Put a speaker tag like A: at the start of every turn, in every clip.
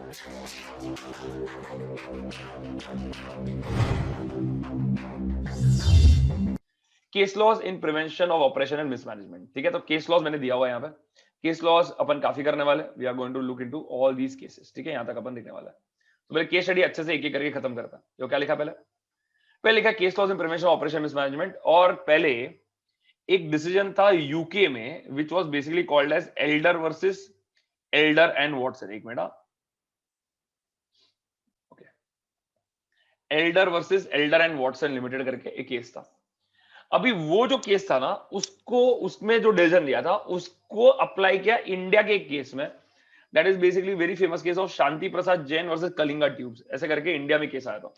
A: Case laws in prevention of oppression and mismanagement. ठीक है, तो केस लॉज मैंने दिया हुआ है यहाँ पे। केस लॉज अपन काफी करने वाले, we are going to look into all these cases. ठीक है, यहाँ तक अपन देखने वाला है। तो पहले केस स्टडी अच्छे से एक एक करके खत्म करता है। जो क्या लिखा पहले, पहले लिखा case laws in prevention of oppression mismanagement, और पहले एक डिसीजन था यूके में which was basically called as Elder versus Elder and Watson. एक minute, okay, Elder versus Elder and Watson limited करके एक केस था। अभी वो जो केस था ना, उसको, उसमें जो डिसीजन लिया था उसको अप्लाई किया इंडिया के एक केस में, that is basically very famous case of Shanti Prasad Jain versus Kalinga tubes. ऐसे करके इंडिया में केस आया था।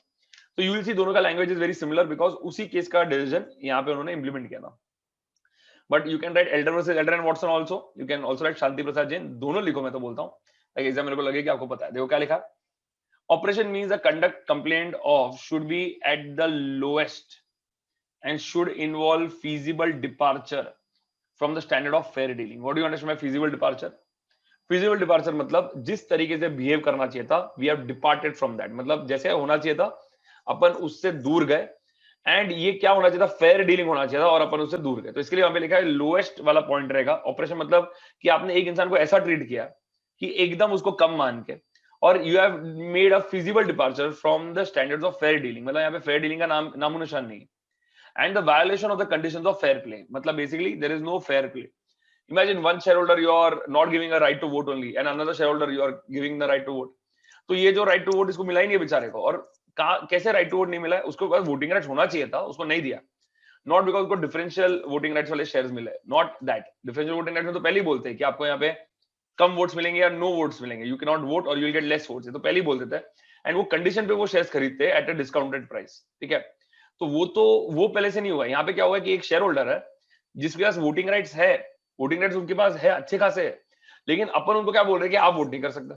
A: तो यू विल सी दोनों का language is very similar because उसी केस का डिसीजन यहाँ पे उन्होंने इंप्लीमेंट किया था। But you can write Elder versus Elder and Watson also, you can also write Shanti Prasad Jain, दोनों लिखो, मैं तो बोलता हूँ ताकि एग्जाम मेरे को लगे कि आपको पता है। देखो क्या लिखा, operation means the conduct complaint of should be at the lowest and should involve feasible departure from the standard of fair dealing. What do you understand by feasible departure? Feasible departure मतलब जिस तरीके से behave करना चाहिए था, we have departed from that, मतलब जैसे होना चाहिए था अपन उससे दूर गए, एंड ये क्या होना चाहिए था, फेयर डीलिंग होना चाहिए था, और अपन उससे दूर गए। तो इसके लिए वहां पे लिखा है लोएस्ट वाला पॉइंट रहेगा। ऑपरेशन मतलब कि आपने एक इंसान को ऐसा ट्रीट किया कि एकदम उसको कम मान के, और you have made a feasible departure from the standards of fair dealing, मतलब यहाँ पे फेयर डीलिंग का नामो निशान नहीं। And the violation of the conditions of fair play, मतलब basically there is no fair play. Imagine one shareholder you are not giving a right to vote only, and another shareholder you are giving the right to vote. तो ये जो right to vote इसको मिला ही नहीं बेचारे को, और कैसे right to vote नहीं मिला है, उसको पास voting rights होना चाहिए था, उसको नहीं दिया। Not because उसको differential voting rights वाले shares मिले, not that. Differential voting rights में तो पहले ही बोलते हैं कि आपको यहाँ पे कम वोट्स मिलेंगे या नो वोट्स मिलेंगे, you cannot vote or you will get less votes, तो पहले ही बोल देते हैं। एंड वो कंडीशन पे वो शेयर्स खरीदते हैं एट अ डिस्काउंटेड प्राइस। ठीक है, तो वो पहले से नहीं हुआ। यहाँ पे क्या हुआ कि एक शेयर होल्डर है जिसके पास वोटिंग राइट्स है, वोटिंग राइट्स उनके पास है, अच्छे खासे है, लेकिन अपन उनको क्या बोल रहे हैं कि आप वोट नहीं कर सकते।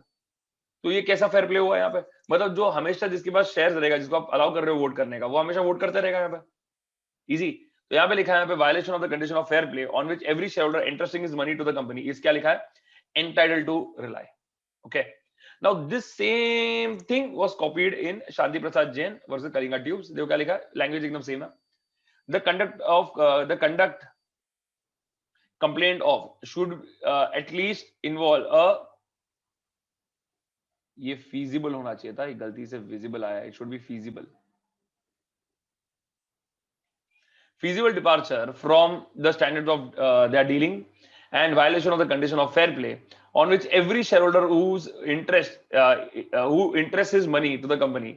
A: तो ये कैसा फेयर प्ले हुआ यहाँ पे, मतलब जो हमेशा जिसके पास शेयर रहेगा, जिसको आप अलाउ कर रहे हो वोट करने का, वो हमेशा वोट करते रहेगा यहाँ पे। इजी। तो यहाँ पे लिखा है, यहाँ पे violation of the condition of fair play on which every shareholder entrusting is money to the company is, क्या लिखा है, entitled to rely. Okay, now this same thing was copied in Shanti Prasad Jain versus Kalinga Tubes। देखो क्या लिखा है, language एकदम same है। the conduct complaint of should at least involve a, ये feasible होना चाहिए था, ये गलती से visible आया, it should be feasible departure from the standards of their dealing and violation of the condition of fair play on which every shareholder whose who interests his money to the company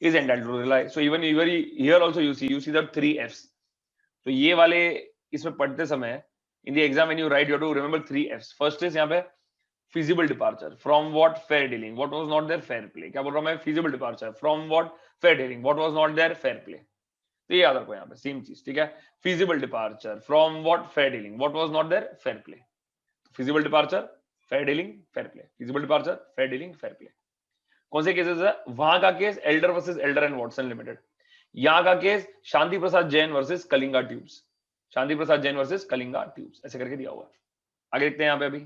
A: is entitled to rely। So even here also you see the 3 F's। तो ये वाले इसमें पढ़ते समय in the exam when you write you have to remember 3 F's। First is यहाँ पे feasible departure from what, fair dealing, what was not there, fair play। क्या बोल रहा हूँ मैं, feasible departure from what, fair dealing, what was not there, fair play। तो ये याद रखो यहाँ पे सेम चीज। ठीक है, feasible departure from what, fair dealing, what was not there, fair play। feasible departure, fair dealing, fair play, feasible departure, fair dealing, fair play। कौन से केसेस है, वहां का case Elder versus Elder and Watson limited, यहाँ का case शांति Prasad Jain versus Kalinga tubes, शांति Prasad Jain versus Kalinga tubes, ऐसे करके दिया हुआ है। आगे देखते हैं यहाँ पे। अभी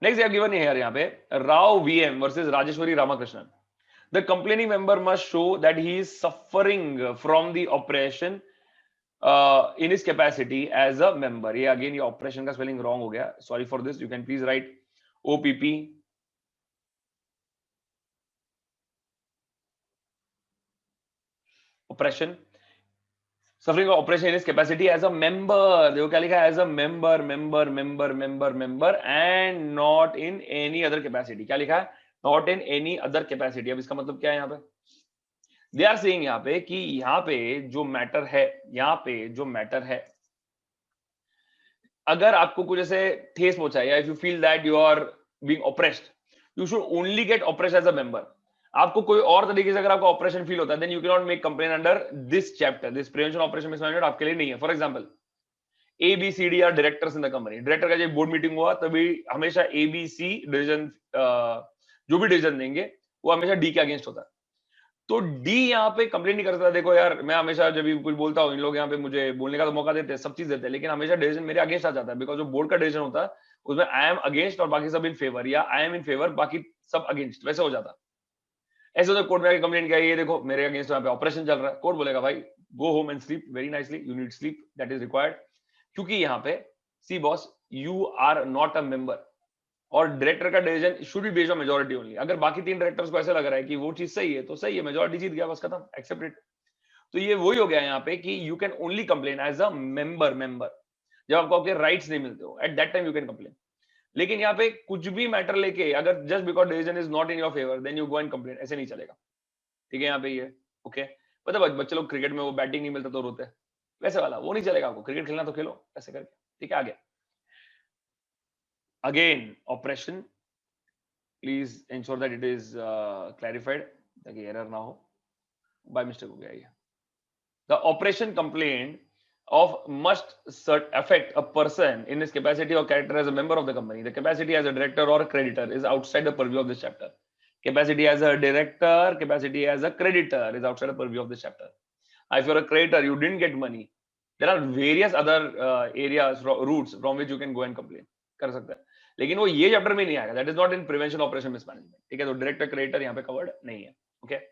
A: नेक्स्ट गिवन है यहाँ पे, Rao VM versus Rajeshwari Ramakrishnan. The complaining member must show that he is suffering from the oppression in his capacity as a member। ये again ये ऑपरेशन का स्पेलिंग रॉन्ग हो गया, sorry for this, you can please right OPP oppression, suffering of oppression in his capacity as a member। देखो क्या लिखा है, as a member and not in any other capacity। क्या लिखा है, not in any other capacity। अब इसका मतलब क्या है यहाँ पे, दे आर सेइंग यहाँ पे कि यहाँ पे जो मैटर है, यहाँ पे जो मैटर है, अगर आपको कुछ ऐसे ठेस पहुंचाए या if you feel that you are being oppressed, you should only get oppressed as a member. आपको कोई और तरीके से अगर आपको ऑपरेशन फील होता है, then you cannot make complain under this chapter, this prevention oppression mismanagement आपके लिए नहीं है। For example ABCD are directors in the company, director का जब बोर्ड मीटिंग हुआ तभी हमेशा ABC डिसीजन, जो भी डिसीजन देंगे वो हमेशा D के अगेंस्ट होता है। तो D यहाँ पे कंप्लेन नहीं करता, देखो यार मैं हमेशा जब भी कुछ बोलता हूँ, इन लोग यहाँ पे मुझे बोलने का तो मौका देते हैं, सब चीज देते हैं, लेकिन हमेशा डिसीजन मेरे अगेंस्ट आ जाता है, बिकॉज जो बोर्ड का डिसीजन होता है उसमें आई एम अगेंस्ट और बाकी सब इन फेवर, या आई एम इन फेवर बाकी सब अगेंस्ट, वैसे हो जाता। ऐसे तो कोर्ट में आके कंप्लेंट किया, ये देखो मेरे अगेंस्ट यहाँ पे ऑपरेशन चल रहा है, कोर्ट बोलेगा भाई go home and sleep very nicely, you need sleep, that is required, क्योंकि यहाँ पे see boss you are not a member, और डायरेक्टर का decision should be based on majority only. अगर बाकी 3 डायरेक्टर्स को ऐसा लग रहा है कि वो चीज सही है तो सही है, मेजॉरिटी जीत गया, बस खत्म, एक्सेप्ट इट। तो ये वही हो गया यहाँ पे कि you can only complain as a member, जब आपको आपके राइट्स नहीं मिलते हो, at that time you can complain. लेकिन यहाँ पे कुछ भी मैटर लेके अगर just because decision is not in your favour then you go and complain, ऐसे नहीं चलेगा। ठीक है, यहाँ पे ये ओके। पता है बच्चे लोग क्रिकेट में वो बैटिंग नहीं मिलता तो रोते हैं, वैसे वाला वो नहीं चलेगा, आपको क्रिकेट खेलना तो खेलो ऐसे करके। ठीक है, आगे again operation, please ensure that it is clarified ताकि एरर ना हो, बाय मिस्टेक हो गया ये। The operation complaint of must affect a person in his capacity or character as a member of the company. The capacity as a director or a creditor is outside the purview of this chapter. Capacity as a director, capacity as a creditor is outside the purview of this chapter. If you're a creditor, you didn't get money, there are various other areas, routes from which you can go and complain कर सकते हैं, लेकिन वो ये chapter में नहीं आएगा, that is not in prevention operation mismanagement। ठीक है, तो डायरेक्टर क्रेडिटर यहाँ पे कवर्ड नहीं है, okay,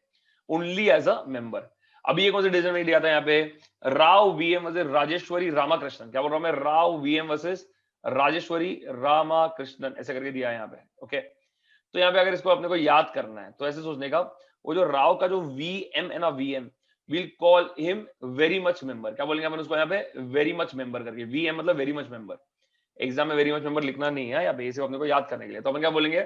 A: only as a member. अभी ये कौन सा डिसीजन में दिया था यहाँ पे, राव वीएम वर्सेस राजेश्वरी रामाकृष्णन, क्या बोल रहा हूं मैं, राव वीएम वर्सेस राजेश्वरी रामाकृष्णन ऐसे करके दिया है यहाँ पे, ओके। तो यहाँ पे अगर इसको अपने को याद करना है तो ऐसे सोचने का, वो जो राव का जो वीएम है ना, VM will call him very much member, क्या बोलेंगे अपन उसको यहाँ पे, वेरी मच मेंबर करके, वीएम मतलब वेरी मच मेंबर। एग्जाम में वेरी मच मेंबर लिखना नहीं है, यहाँ पे इसे अपने को याद करने के लिए, तो अपन क्या बोलेंगे,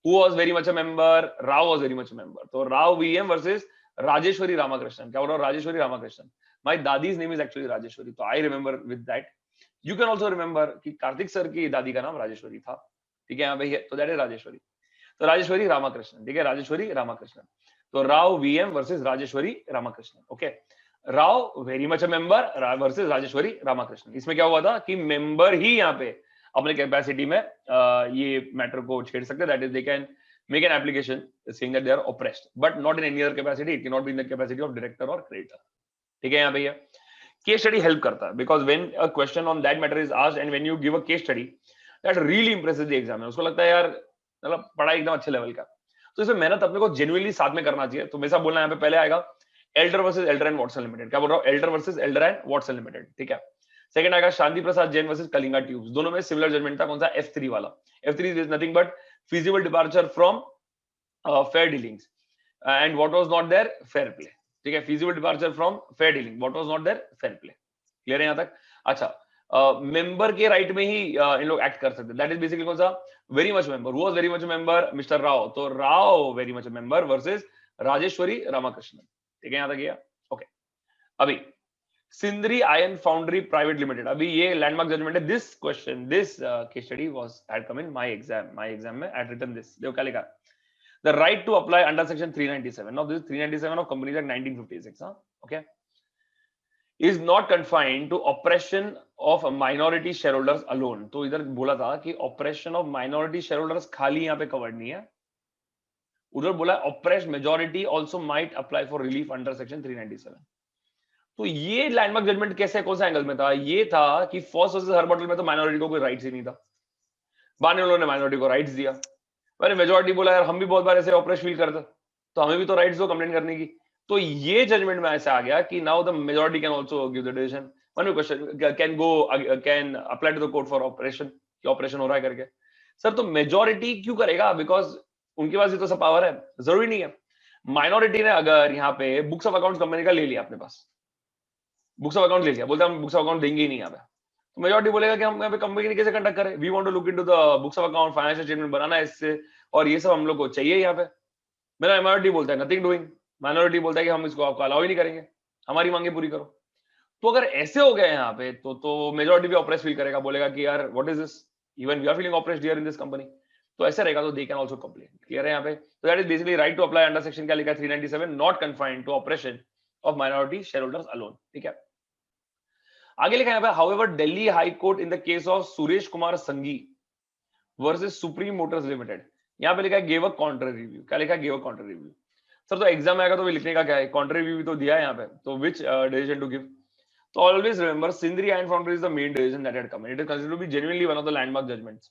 A: who was very much a member, Rao was very much member. तो राव वीएम वर्सेस राजेश्वरी रामाकृष्णन, क्या बोल रहा हूँ, Rajeshwari Ramakrishnan. My dadi's name is actually Rajeshwari, तो I remember with that. You can also remember कि कार्तिक सर की दादी का नाम राजेश्वरी था। ठीक है, यहाँ पे तो दैट इज राजेश्वरी। तो राजेश्वरी रामाकृष्णन, ठीक है, राजेश्वरी रामाकृष्णन। तो Rao VM versus Rajeshwari Ramakrishnan, okay. Rao very much a member versus Rajeshwari Ramakrishnan. इसमें क्या हुआ था कि मेंबर ही यहाँ पे अपने कैपेसिटी में ये मैटर को छेड़ सकते, that is they can make an application saying that they are oppressed but not in any other capacity, it cannot be in the capacity of director or creditor। ठीक है, यहाँ पे केस स्टडी हेल्प करता है, because when a question on that matter is asked and when you give a case study that really impresses the examiner, उसको लगता है यार मतलब पढ़ाई एकदम अच्छे लेवल का, तो इसमें मेहनत अपने को जेन्युइनली साथ में करना चाहिए। तो मेरे साथ बोलना यहाँ पे पहले आएगा Elder versus Elder and Watson limited, क्या बोल रहा हूँ, Elder versus Elder and Watson limited, ठीक है। सेकंड आएगा शांति प्रसाद जैन वर्सेस कलिंगा ट्यूब्स, दोनों में सिमिलर जजमेंट था, कौन सा, F3 वाला। F3 is nothing but feasible departure from fair dealings and what was not there, fair play। ठीक है, feasible departure from fair dealing, what was not there, fair play। Clear है यहाँ तक? अच्छा, मेंबर के राइट में ही इन लोग एक्ट कर सकते हैं, दैट इज बेसिकली कौन सा, very much member, who was very much member, mister Rao, तो Rao very much member versus Rajeshwari Ramakrishnan. ठीक है, यहाँ तक गया, ओके। अभी Sindri iron foundry private limited, अभी ये लैंडमार्क जजमेंट है। This question, this case study was had come in my exam में, आई हैड रिटन दिस, देखो क्या लिखा, the right to apply under section 397, now this is 397 of companies act 1956, okay, is not confined to oppression of minority shareholders alone। तो इधर बोला था कि oppression of minority shareholders खाली यहाँ पे कवर्ड नहीं है, उधर बोला oppressed majority also might apply for relief under section 397। तो ये लैंडमार्क जजमेंट कैसे, कौन सा एंगल में था, ये था कि फर्स्ट वर्सेस हर्बटल में तो माइनॉरिटी को कोई राइट्स ही नहीं था, बाद में उन्होंने माइनॉरिटी को राइट्स दिया, मैंने मेजॉरिटी बोला यार हम भी बहुत बार ऐसे ऑपरेशन फील करते, तो हमें भी तो राइट्स दो कंप्लेंट करने की। तो ये जजमेंट में ऐसा आ गया कि now the majority can also give the decision. One question, can apply to the court for oppression, कि ऑपरेशन हो रहा है करके। सर तो मेजॉरिटी क्यों करेगा, बिकॉज उनके पास ही तो सब पावर है, जरूरी नहीं है। माइनॉरिटी ने अगर यहाँ पे बुक्स ऑफ अकाउंट कंपनी का ले लिया, अपने पास बुक्स ऑफ अकाउंट ले लिया, बोलते हम बुक्स ऑफ अकाउंट देंगे ही नहीं यहाँ पे, तो मेजॉरिटी बोलेगा कि हम यहाँ पे कंपनी कैसे कंडक्ट करें, we want to look into the books of account, financial statement बनाना है इससे, और ये सब हम लोग को चाहिए यहाँ पे। मेरा माइनॉरिटी बोलता है नथिंग डूइंग, माइनॉरिटी बोलता है कि हम इसको आपको अलाउ ही नहीं करेंगे, हमारी मांगे पूरी करो। तो अगर ऐसे हो गए यहाँ पे तो मेजॉरिटी भी ऑपरेस फील करेगा, बोलेगा कि यार what is this, even we are feeling oppressed here in this company. तो ऐसे रहेगा तो they can also complain. Clear है यहाँ पे? तो that is basically right to apply under section क्या लिखा है 397, not confined to oppression of minority shareholders alone. ठीक है, आगे लिखा है यहाँ पे, however Delhi high court in the case of Suresh Kumar Sanghi versus supreme Motors limited, यहाँ पे लिखा है गेव अ काउंटर रिव्यू। क्या लिखा है? Gave a counter review. Sir तो एग्जाम में आएगा तो लिखने का क्या है, काउंटर रिव्यू तो दिया है यहाँ पे, तो विच डिसीजन टू गिव। तो always remember Sindri Iron Foundry is the main decision that had come. It is considered to be genuinely one of the landmark judgments.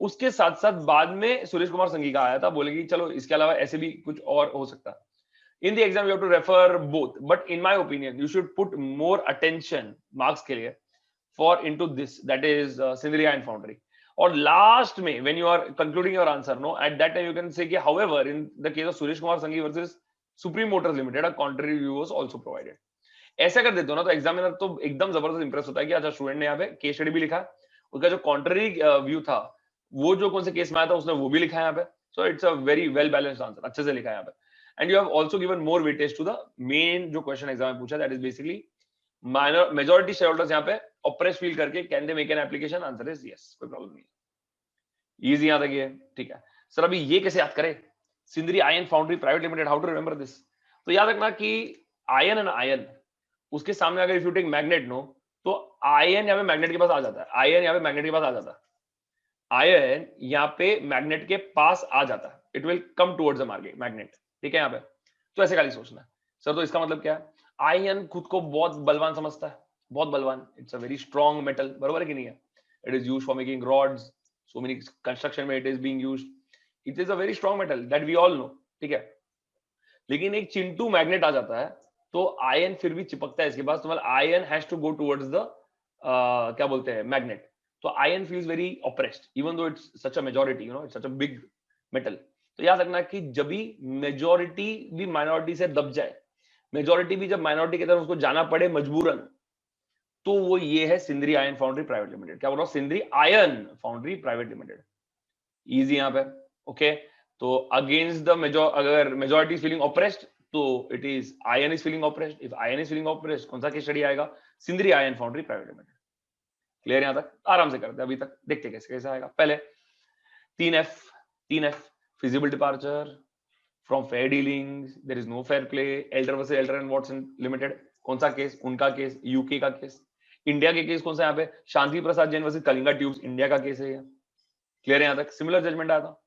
A: उसके साथ साथ बाद में सुरेश कुमार संघी का आया था, बोले कि चलो इसके अलावा ऐसे भी कुछ और हो सकता है. In the exam, you have to refer both, but in my opinion, you should put more attention marks के लिए for into this, that is Sindri Iron Foundry. Or last में, when you are concluding your answer, no, at that time you can say कि, however, in the case of Suresh Kumar Sanghi versus Supreme Motors Limited, a contrary view was also provided. ऐसा कर देते हो ना तो examiner तो एकदम जबरदस्त इंप्रेस होता है कि अच्छा स्टूडेंट ने यहाँ पे केस स्टडी भी लिखा है, उसका जो कॉन्ट्ररी व्यू था वो जो कौन से केस में आया था उसने वो भी लिखा है यहाँ पे. So it's a very well balanced answer, अच्छे से लिखा है यहाँ पे. And you have also given more weightage to the main जो क्वेश्चन एग्जाम में पूछा, that is basically minor majority shareholders यहाँ पे ऑपरेस फील करके can they make an application, answer is yes, कोई प्रॉब्लम नहीं है, इजी यहाँ तक ये ठीक है. सर अभी ये कैसे याद करें, Sindri iron foundry private limited, how to remember this. तो याद रखना कि आयन एंड आयन, उसके सामने अगर if you take magnet no, तो आयन यहाँ पे मैग्नेट के पास आ जाता है, आयन यहाँ पे मैग्नेट के पास आ जाता है, आयन यहाँ पे मैग्नेट के पास आ जाता है, it will come towards the magnet, ठीक है यहाँ पे. तो ऐसे खाली सोचना है. सर तो इसका मतलब क्या है, आयन खुद को बहुत बलवान समझता है, बहुत बलवान, it's a very strong metal, बरोबर है कि नहीं है. It is used for making rods, so many construction में it is being used, it is a very strong metal that we all know, ठीक है. लेकिन एक चिंटू मैग्नेट आ जाता है तो आयन फिर भी चिपकता है इसके पास, तो मतलब iron has to go towards the क्या बोलते हैं मैग्नेट. तो iron feels very oppressed even though it's such a majority, you know, it's such a big metal. तो याद रखना कि जब भी मेजॉरिटी भी माइनॉरिटी से दब जाए, मेजॉरिटी भी जब माइनॉरिटी की तरफ उसको जाना पड़े मजबूरन, तो वो ये है Sindri iron foundry private limited. क्या बोल रहा हूं, Sindri iron foundry private limited, easy यहाँ पे. ओके तो अगेंस्ट द अगर मेजॉरिटी फीलिंग ऑप्रेस्ड तो it is ion is feeling oppressed. If ion is feeling oppressed, कौन सा केस स्टडी आएगा, Sindri iron foundry private limited. Clear यहाँ तक, आराम से करते हैं, अभी तक देखते कैसे कैसे आएगा. पहले 3F feasible departure from fair dealings, there is no fair play, Elder versus Elder and Watson Limited, कौन सा केस, उनका केस, यूके का केस. इंडिया के केस कौन सा यहाँ पे, Shanti Prasad Jain versus Kalinga tubes, India का केस है ये. क्लियर है यहाँ तक, सिमिलर जजमेंट आया था.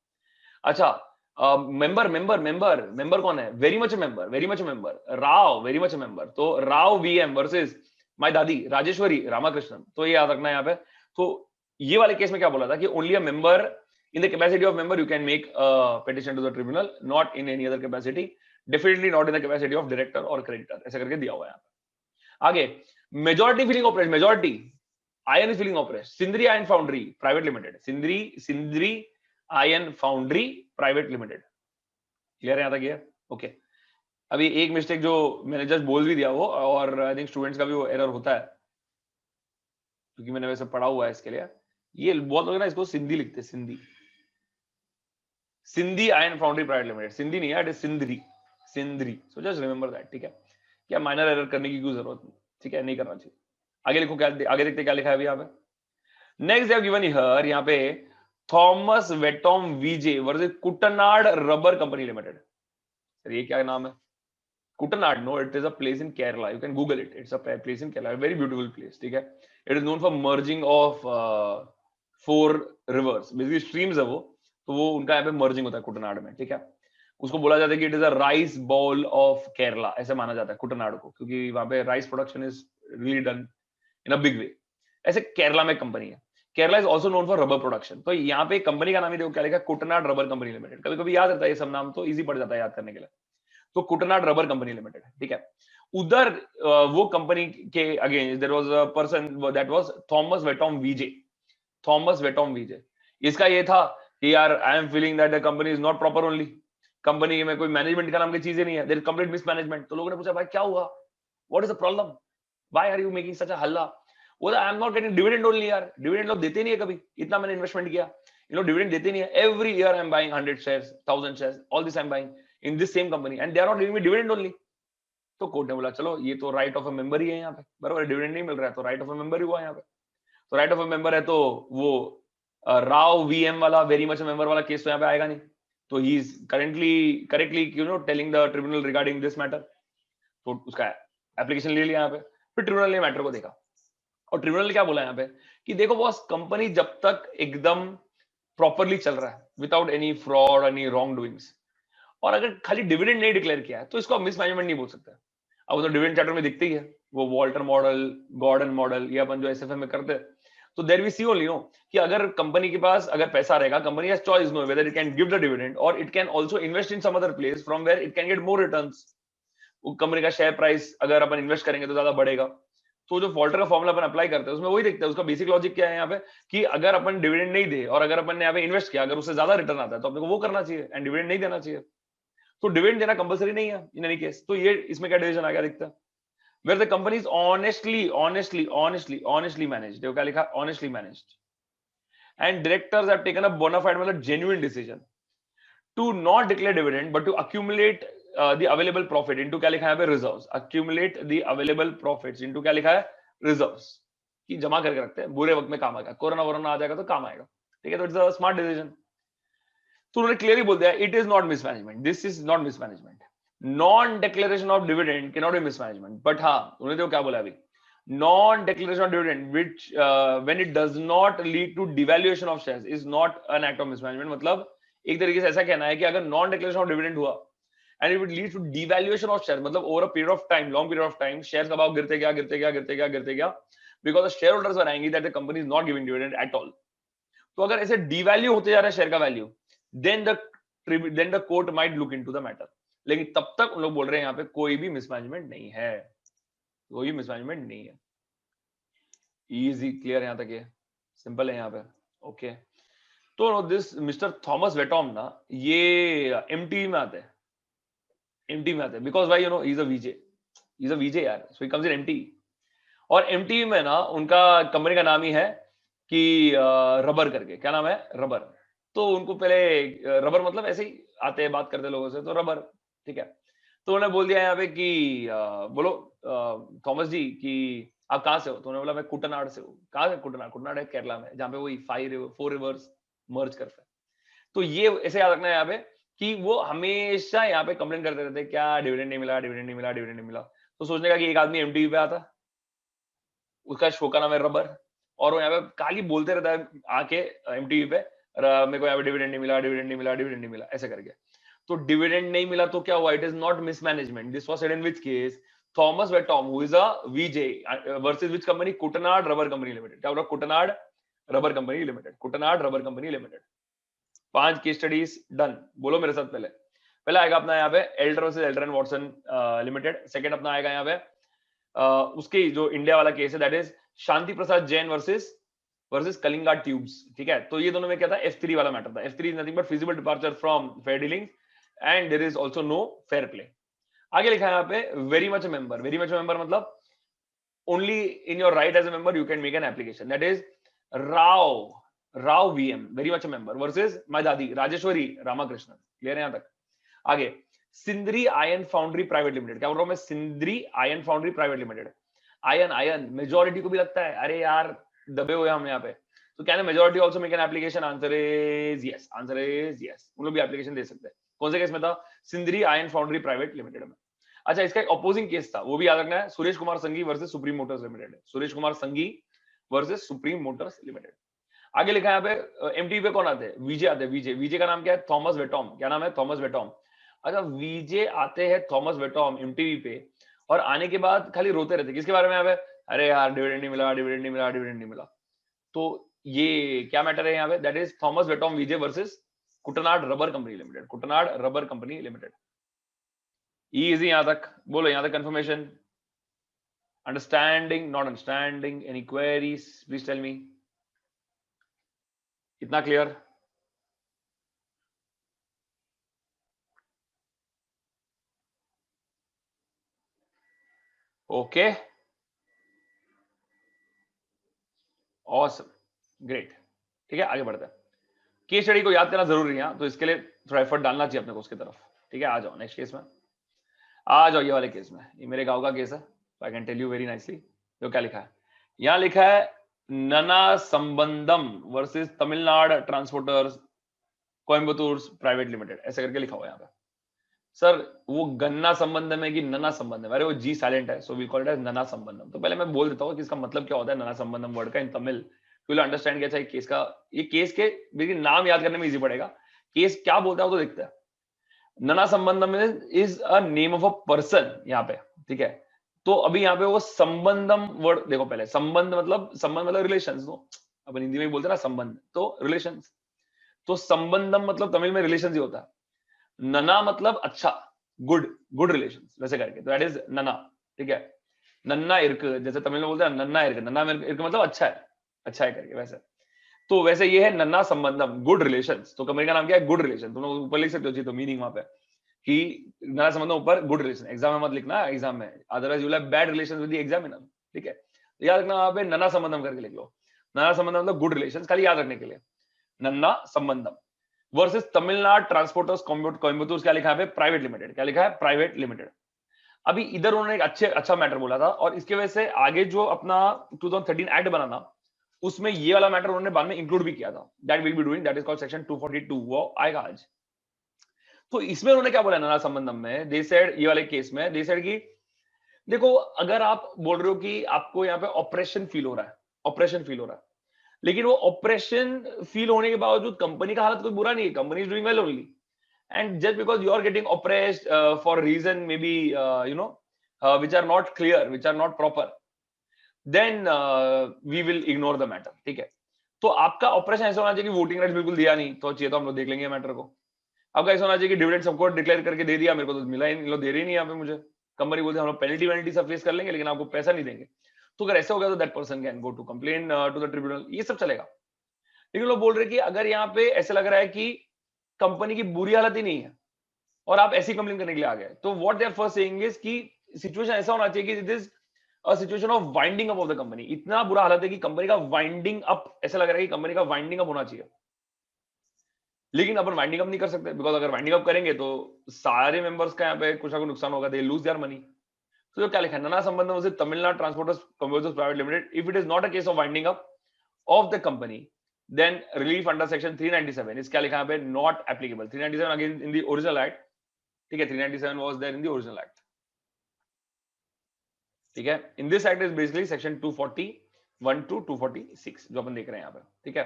A: अच्छा मेंबर कौन है, very much member Rao, very much member. तो राव वीएम वर्सेस माय दादी राजेश्वरी रामाकृष्णन, तो ये याद रखना है यहाँ पे. तो ये वाले केस में क्या बोला था कि only a member in the capacity of member you can make a petition to the tribunal, not in any other capacity, definitely not in the capacity of director or creditor, ऐसा करके दिया हुआ है यहाँ पे. आगे majority feeling oppressed, majority iron is feeling oppressed, Sindri Iron Foundry Private Limited, Sindri Iron Foundry Private Limited. Clear है यहाँ तक ये, ओके. अभी एक मिस्टेक जो मैंने जस्ट बोल भी दिया वो, और आई थिंक स्टूडेंट्स का भी वो एरर होता है क्योंकि मैंने वैसे पढ़ा हुआ है इसके लिए. ये बहुत लोग ना इसको सिंधी लिखते हैं, Sindhi ion foundry private limited, Sindhi नहीं है, it is Sindri. So just remember that, ठीक है. क्या माइनर एरर करने की क्यों जरूरत नहीं, ठीक है, नहीं करना चाहिए. आगे लिखो, क्या आगे देखते क्या लिखा है अभी यहाँ पे. नेक्स्ट हैव गिवन हियर, यहाँ पे Thomas Vettom VJ versus Kuttanad rubber company limited. Sir ये क्या नाम है, Kuttanad, no, it is a place in Kerala, you can Google it, it's a place in Kerala, very beautiful place, ठीक है. It is known for merging of 4 rivers, basically streams है वो, तो वो उनका यहाँ पे मर्जिंग होता है कुटनाड में, ठीक है. उसको बोला जाता है कि it is a rice bowl of Kerala, ऐसे माना जाता है कुटनाड को, क्योंकि वहां पे rice production is really done in a big way. ऐसे केरला में कंपनी है, Kerala is also known for rubber production. तो यहाँ पे कंपनी का नाम ही देखो क्या लिखा है, कुटनाड रबर कंपनी लिमिटेड. कभी कभी याद रहता है ये सब नाम, तो इजी पड़ जाता है याद करने के लिए. तो कुटनाड रबर कंपनी लिमिटेड, ठीक है. उधर वो कंपनी के against there was a person that was Thomas Vettom VJ. इसका ये था कि यार I am feeling that the company is not proper, only company में कोई मैनेजमेंट का नाम की चीजें नहीं है, देयर इज कंप्लीट मिसमैनेजमेंट. तो लोगों ने पूछा भाई क्या हुआ, what is the problem, why are you making such a halla. वो I am not getting dividend only, यार डिविडेंड लोग देते नहीं है कभी, इतना मैंने इन्वेस्टमेंट किया, इन लोग डिविडेंड देते नहीं है. Every year I am buying 100 shares, 1000 shares, all this I am buying in this same company and they are not giving me dividend only. तो कोर्ट ने बोला चलो ये तो राइट ऑफ अ मेंबर ही है यहाँ पे, बराबर, डिविडेंड नहीं मिल रहा है तो राइट ऑफ अ मेंबर ही हुआ यहाँ पे. तो राइट ऑफ अ मेंबर है तो वो राव वीएम वाला वेरी मच मेंबर वाला केस तो यहाँ पे आएगा नहीं. तो he is correctly you know telling the tribunal regarding this matter. तो उसका एप्लीकेशन ले लिया यहाँ पे, फिर ट्रिब्यूनल ने मैटर को देखा और ट्रिब्यूनल ने क्या बोला यहाँ पे कि देखो बॉस, कंपनी जब तक एकदम प्रॉपरली चल रहा है without any fraud, any wrong doings, और अगर खाली डिविडेंड नहीं डिक्लेयर किया है तो इसको मिसमैनेजमेंट नहीं बोल सकते. अब तो डिविडेंड चार्टर में दिखते ही है वो वॉल्टर मॉडल, गॉर्डन मॉडल, ये अपन जो एसएफएम में करते हैं, तो there we see only no कि अगर कंपनी के पास अगर पैसा रहेगा, company has choice no whether it can give the dividend और it can also invest in some other place from where it can get more returns. वो company का शेयर प्राइस अगर अपन इन्वेस्ट करेंगे तो ज्यादा बढ़ेगा। तो जो वॉल्टर का फॉर्मूला अपन अप्लाई करते हैं उसमें वही देखते हैं, उसका बेसिक लॉजिक क्या है यहाँ पे कि अगर अपन डिविडेंड नहीं दे और अगर अपन ने यहाँ पे इन्वेस्ट किया, अगर उससे ज्यादा रिटर्न आता है तो अपने को वो करना चाहिए एंड डिविडेंड नहीं देना चाहिए। तो डिविडेंड देना कंपलसरी नहीं है इन एनी केस। तो ये इसमें क्या डिसीजन आ गया दिखता है, where the company is honestly managed। देखो क्या लिखा, honestly managed and directors have taken a bona fide मतलब genuine decision to not declare dividend but to accumulate the available profit into क्या लिखा है यहाँ पे reserves, accumulate the available profits into क्या लिखा है reserves, कि जमा करके रखते हैं, बुरे वक्त में काम आएगा, कोरोना वोरोना आ जाएगा तो काम आएगा, ठीक है। तो इट्स अ स्मार्ट डिसीजन। तो उन्होंने क्लियरली बोल दिया it is not mismanagement, this is not mismanagement, non declaration of dividend can not be mismanagement. But हाँ उन्होंने तो क्या बोला अभी, non declaration of dividend which when it does not lead to devaluation of shares is not an act of mismanagement. मतलब एक तरीके से ऐसा कहना है कि अगर नॉन डिक्लेरेशन ऑफ डिविडेंड हुआ and it will lead to devaluation of share, मतलब over a period of time, long period of time share का भाव गिरते गया गिरते गया गिरते गया गिरते गया because the share holders were angry that the company is not giving dividend at all. तो अगर ऐसे डिवैल्यू होते जा रहा है शेयर का value, then the court might look into the matter। लेकिन तब तक उन लोग बोल रहे हैं यहाँ पे कोई भी मिसमैनेजमेंट नहीं है, कोई मिसमैनेजमेंट नहीं है। इजी क्लियर यहाँ तक, ये सिंपल है यहाँ पे, ओके। तो दिस मिस्टर थॉमस वेटॉम ना ये एमटीवी में आते हैं, एमटीवी में आते हैं बिकॉज भाई you know is a VJ, is a VJ यार, so he comes in MTV. और एमटीवी में ना उनका कंपनी का नाम ही है कि रबर करके, क्या नाम है, रबर। तो उनको पहले रबर मतलब ऐसे ही आते हैं बात करते लोगों से, तो रबर, ठीक है। तो उन्होंने बोल दिया यहाँ पे कि बोलो थॉमस जी कि आप कहाँ से हो, तो उन्होंने बोला मैं कुटनाड से हूँ। कहाँ से कुटनाड, कुटनाड है केरला में, जहाँ पे वही 4 रिवर्स मर्ज करते हैं। तो ये ऐसे याद रखना है यहाँ पे कि वो हमेशा यहाँ पे कंप्लेन करते रहते हैं क्या डिविडेंड नहीं मिला, डिविडेंड नहीं मिला, डिविडेंड नहीं मिला। तो सोचने का कि एक आदमी एमटीवी पे आता, उसका शो का नाम है रबर, और वो यहाँ पे खाली बोलते रहता है आके एमटीवी पे मेरे को यहाँ पे डिविडेंड नहीं मिला, डिविडेंड नहीं मिला, डिविडेंड नहीं मिला, ऐसे करके। तो डिविडेंड नहीं मिला तो क्या हुआ, it is not mismanagement. This was said in which case, Thomas Vettom who is a VJ versus which company, Kuttanad rubber company limited. क्या बोला, Kuttanad rubber company limited, Kuttanad rubber company limited. 5 case studies done, बोलो मेरे साथ। पहले पहले आएगा अपना यहाँ पे Elder versus Elder and Watson limited. Second अपना आएगा यहाँ पे उसके जो इंडिया वाला केस है that is Shanti Prasad Jain versus Kalinga tubes, ठीक है। तो ये दोनों में क्या था, F3 वाला मैटर था। F3 is nothing but feasible departure from fair dealing and there is also no fair play. आगे लिखा है यहाँ पे very much member, very much member मतलब only in your right as a member you can make an application, that is Rao VM very much member versus my दादी Rajeshwari Ramakrishnan. Clear है यहाँ तक। आगे Sindri iron foundry private limited. क्या बोल रहा हूं मैं, Sindri iron foundry private limited. Ion ion majority को भी लगता है अरे यार दबे हुए हम यहाँ पे, तो क्या majority also make an application, answer is yes, answer is yes. उन लोग भी एप्लीकेशन दे सकते हैं। कौन से केस में था, Sindri iron foundry private limited में। अच्छा इसका एक अपोजिंग केस था, वो भी याद रखना है, Suresh Kumar Sanghi versus supreme Motors limited. Suresh Kumar Sanghi versus supreme Motors limited. आगे लिखा है यहाँ पे एमटीवी पे कौन आते हैं, वीजे आते हैं। वीजे, वीजे का नाम क्या है, थॉमस वेटॉम। क्या नाम है, थॉमस वेटॉम। अच्छा वीजे आते हैं थॉमस वेटॉम एमटीवी पे, और आने के बाद खाली रोते रहते किसके बारे में, यहाँ पे अरे यार डिविडेंड नहीं मिला, डिविडेंड नहीं मिला, डिविडेंड नहीं मिला। तो ये क्या मैटर है यहाँ पे, that is Thomas Vettom VJ versus Kuttanad rubber company limited, Kuttanad rubber company limited. Easy यहाँ तक, बोलो यहाँ तक confirmation, understanding, not understanding, any queries please tell me. इतना क्लियर, ओके ऑसम, ग्रेट। ठीक है आगे बढ़ते हैं। केस स्टडी को याद करना जरूरी है, तो इसके लिए थोड़ा एफर्ट डालना चाहिए अपने को उसकी तरफ। ठीक है आ जाओ नेक्स्ट केस में, आ जाओ ये वाले केस में। ये मेरे गांव का केस है, I can tell you very nicely. तो क्या लिखा है, यहाँ लिखा है Nanna Sambandam versus Tamil Nadu transporters Coimbatore private limited, ऐसे करके लिखा हुआ है यहाँ पे। सर वो गन्ना संबंधम है कि नना संबंधम, अरे वो जी साइलेंट है, so we call it as Nanna Sambandam. तो पहले मैं बोल देता हूँ कि इसका मतलब क्या होता है नना संबंधम वर्ड का इन तमिल, विल अंडरस्टैंड क्या चाहिए केस का। ये केस के लेकिन नाम याद करने में इजी पड़ेगा, केस क्या बोलता है वो तो देखते हैं। नना Sambandam is a name of a person यहाँ पे, ठीक है। तो अभी यहाँ पे वो संबंधम वर्ड देखो, पहले संबंध मतलब रिलेशन, अपन हिंदी में बोलते हैं ना संबंध, तो रिलेशंस। तो संबंधम मतलब तमिल में रिलेशन ही होता है। नना मतलब अच्छा, गुड, गुड रिलेशन वैसे करके, तो दैट इज नना। ठीक है, नन्ना इर्क, जैसे तमिल में बोलते हैं नन्ना इर्क, नन्ना इर्क मतलब अच्छा है करके वैसे। तो वैसे ये है नन्ना संबंधम, गुड रिलेशंस। तो कंपनी का नाम क्या है? Good relation. तुम लोग ऊपर लिख सकते हो, तो मीनिंग वहां पे कि नन्ना संबंधम ऊपर गुड रिलेशन। एग्जाम में मत लिखना, एग्जाम में otherwise you will have bad relation with the examiner. ठीक है, तो याद रखना वहां पे नन्ना संबंधम करके लिख लो। नन्ना संबंधम मतलब गुड रिलेशन, खाली याद रखने के लिए, नन्ना संबंधम। वर्सेस तमिलनाडु ट्रांसपोर्टर्स कोयम्बतूर, क्या लिखा है? Private limited. क्या लिखा है? Private limited. अभी इधर उन्होंने एक अच्छा मैटर बोला था, और इसके वजह से आगे जो अपना 2013 एक्ट बना ना, उसमें ये वाला मैटर उन्होंने बाद में इंक्लूड भी किया था। That will be doing, that is called section 242, वो आएगा आज। तो इसमें उन्होंने क्या बोला नाना संबंधम में, दे सेड, ये वाले केस में दे सेड कि देखो, अगर आप बोल रहे हो कि आपको यहाँ पे ऑपरेशन फील हो रहा है, ऑपरेशन फील हो रहा है, लेकिन वो ऑपरेशन फील होने के बावजूद कंपनी का हालत कोई बुरा नहीं है, company is doing well only, and just because you are getting oppressed for reason maybe which are not clear, which are not proper, then we will ignore the matter। ठीक है, तो आपका ऑपरेशन ऐसा होना चाहिए कि वोटिंग राइट्स बिल्कुल दिया नहीं तो चाहिए, तो हम लोग देख लेंगे मैटर को। आपका ऐसा होना चाहिए कि डिविडेंड सबको डिक्लेयर करके दे दिया, मेरे को तो मिला ही नहीं, लोग दे रहे ही नहीं यहाँ पे मुझे। कंपनी बोलते हम लोग पेनल्टी वेनल्टी सब फेस कर लेंगे, लेकिन आपको पैसा नहीं देंगे। तो अगर ऐसा हो गया तो that person can go to complain to the tribunal, ये सब चलेगा। लेकिन लोग बोल रहे कि अगर यहाँ पे ऐसा लग रहा है कि कंपनी की बुरी हालत ही नहीं है और आप ऐसी कंप्लेन करने के लिए आ गए, तो what they are first saying is कि सिचुएशन ऐसा होना चाहिए कि it is a situation of winding up of the company. इतना बुरा हालत है कि कंपनी का वाइंडिंग अप, ऐसा लग रहा है कि कंपनी का वाइंडिंग अप होना चाहिए, लेकिन अपन वाइंडिंग अप नहीं कर सकते, बिकॉज अगर वाइंडिंग अप करेंगे तो सारे मेंबर्स का यहाँ पे कुछ ना कुछ नुकसान होगा, दे लूज देयर मनी। तो जो क्या लिखा है, नना संबंधम से Tamil Nadu transporters computers private limited, if it is not a case of winding up of the company, then relief under section 397 is क्या लिखा है, not applicable. 397 again in the original act. ठीक है, 397 was there in the original act. ठीक है, in this act is basically section 241 to 246 जो अपन देख रहे हैं यहाँ पे। ठीक है,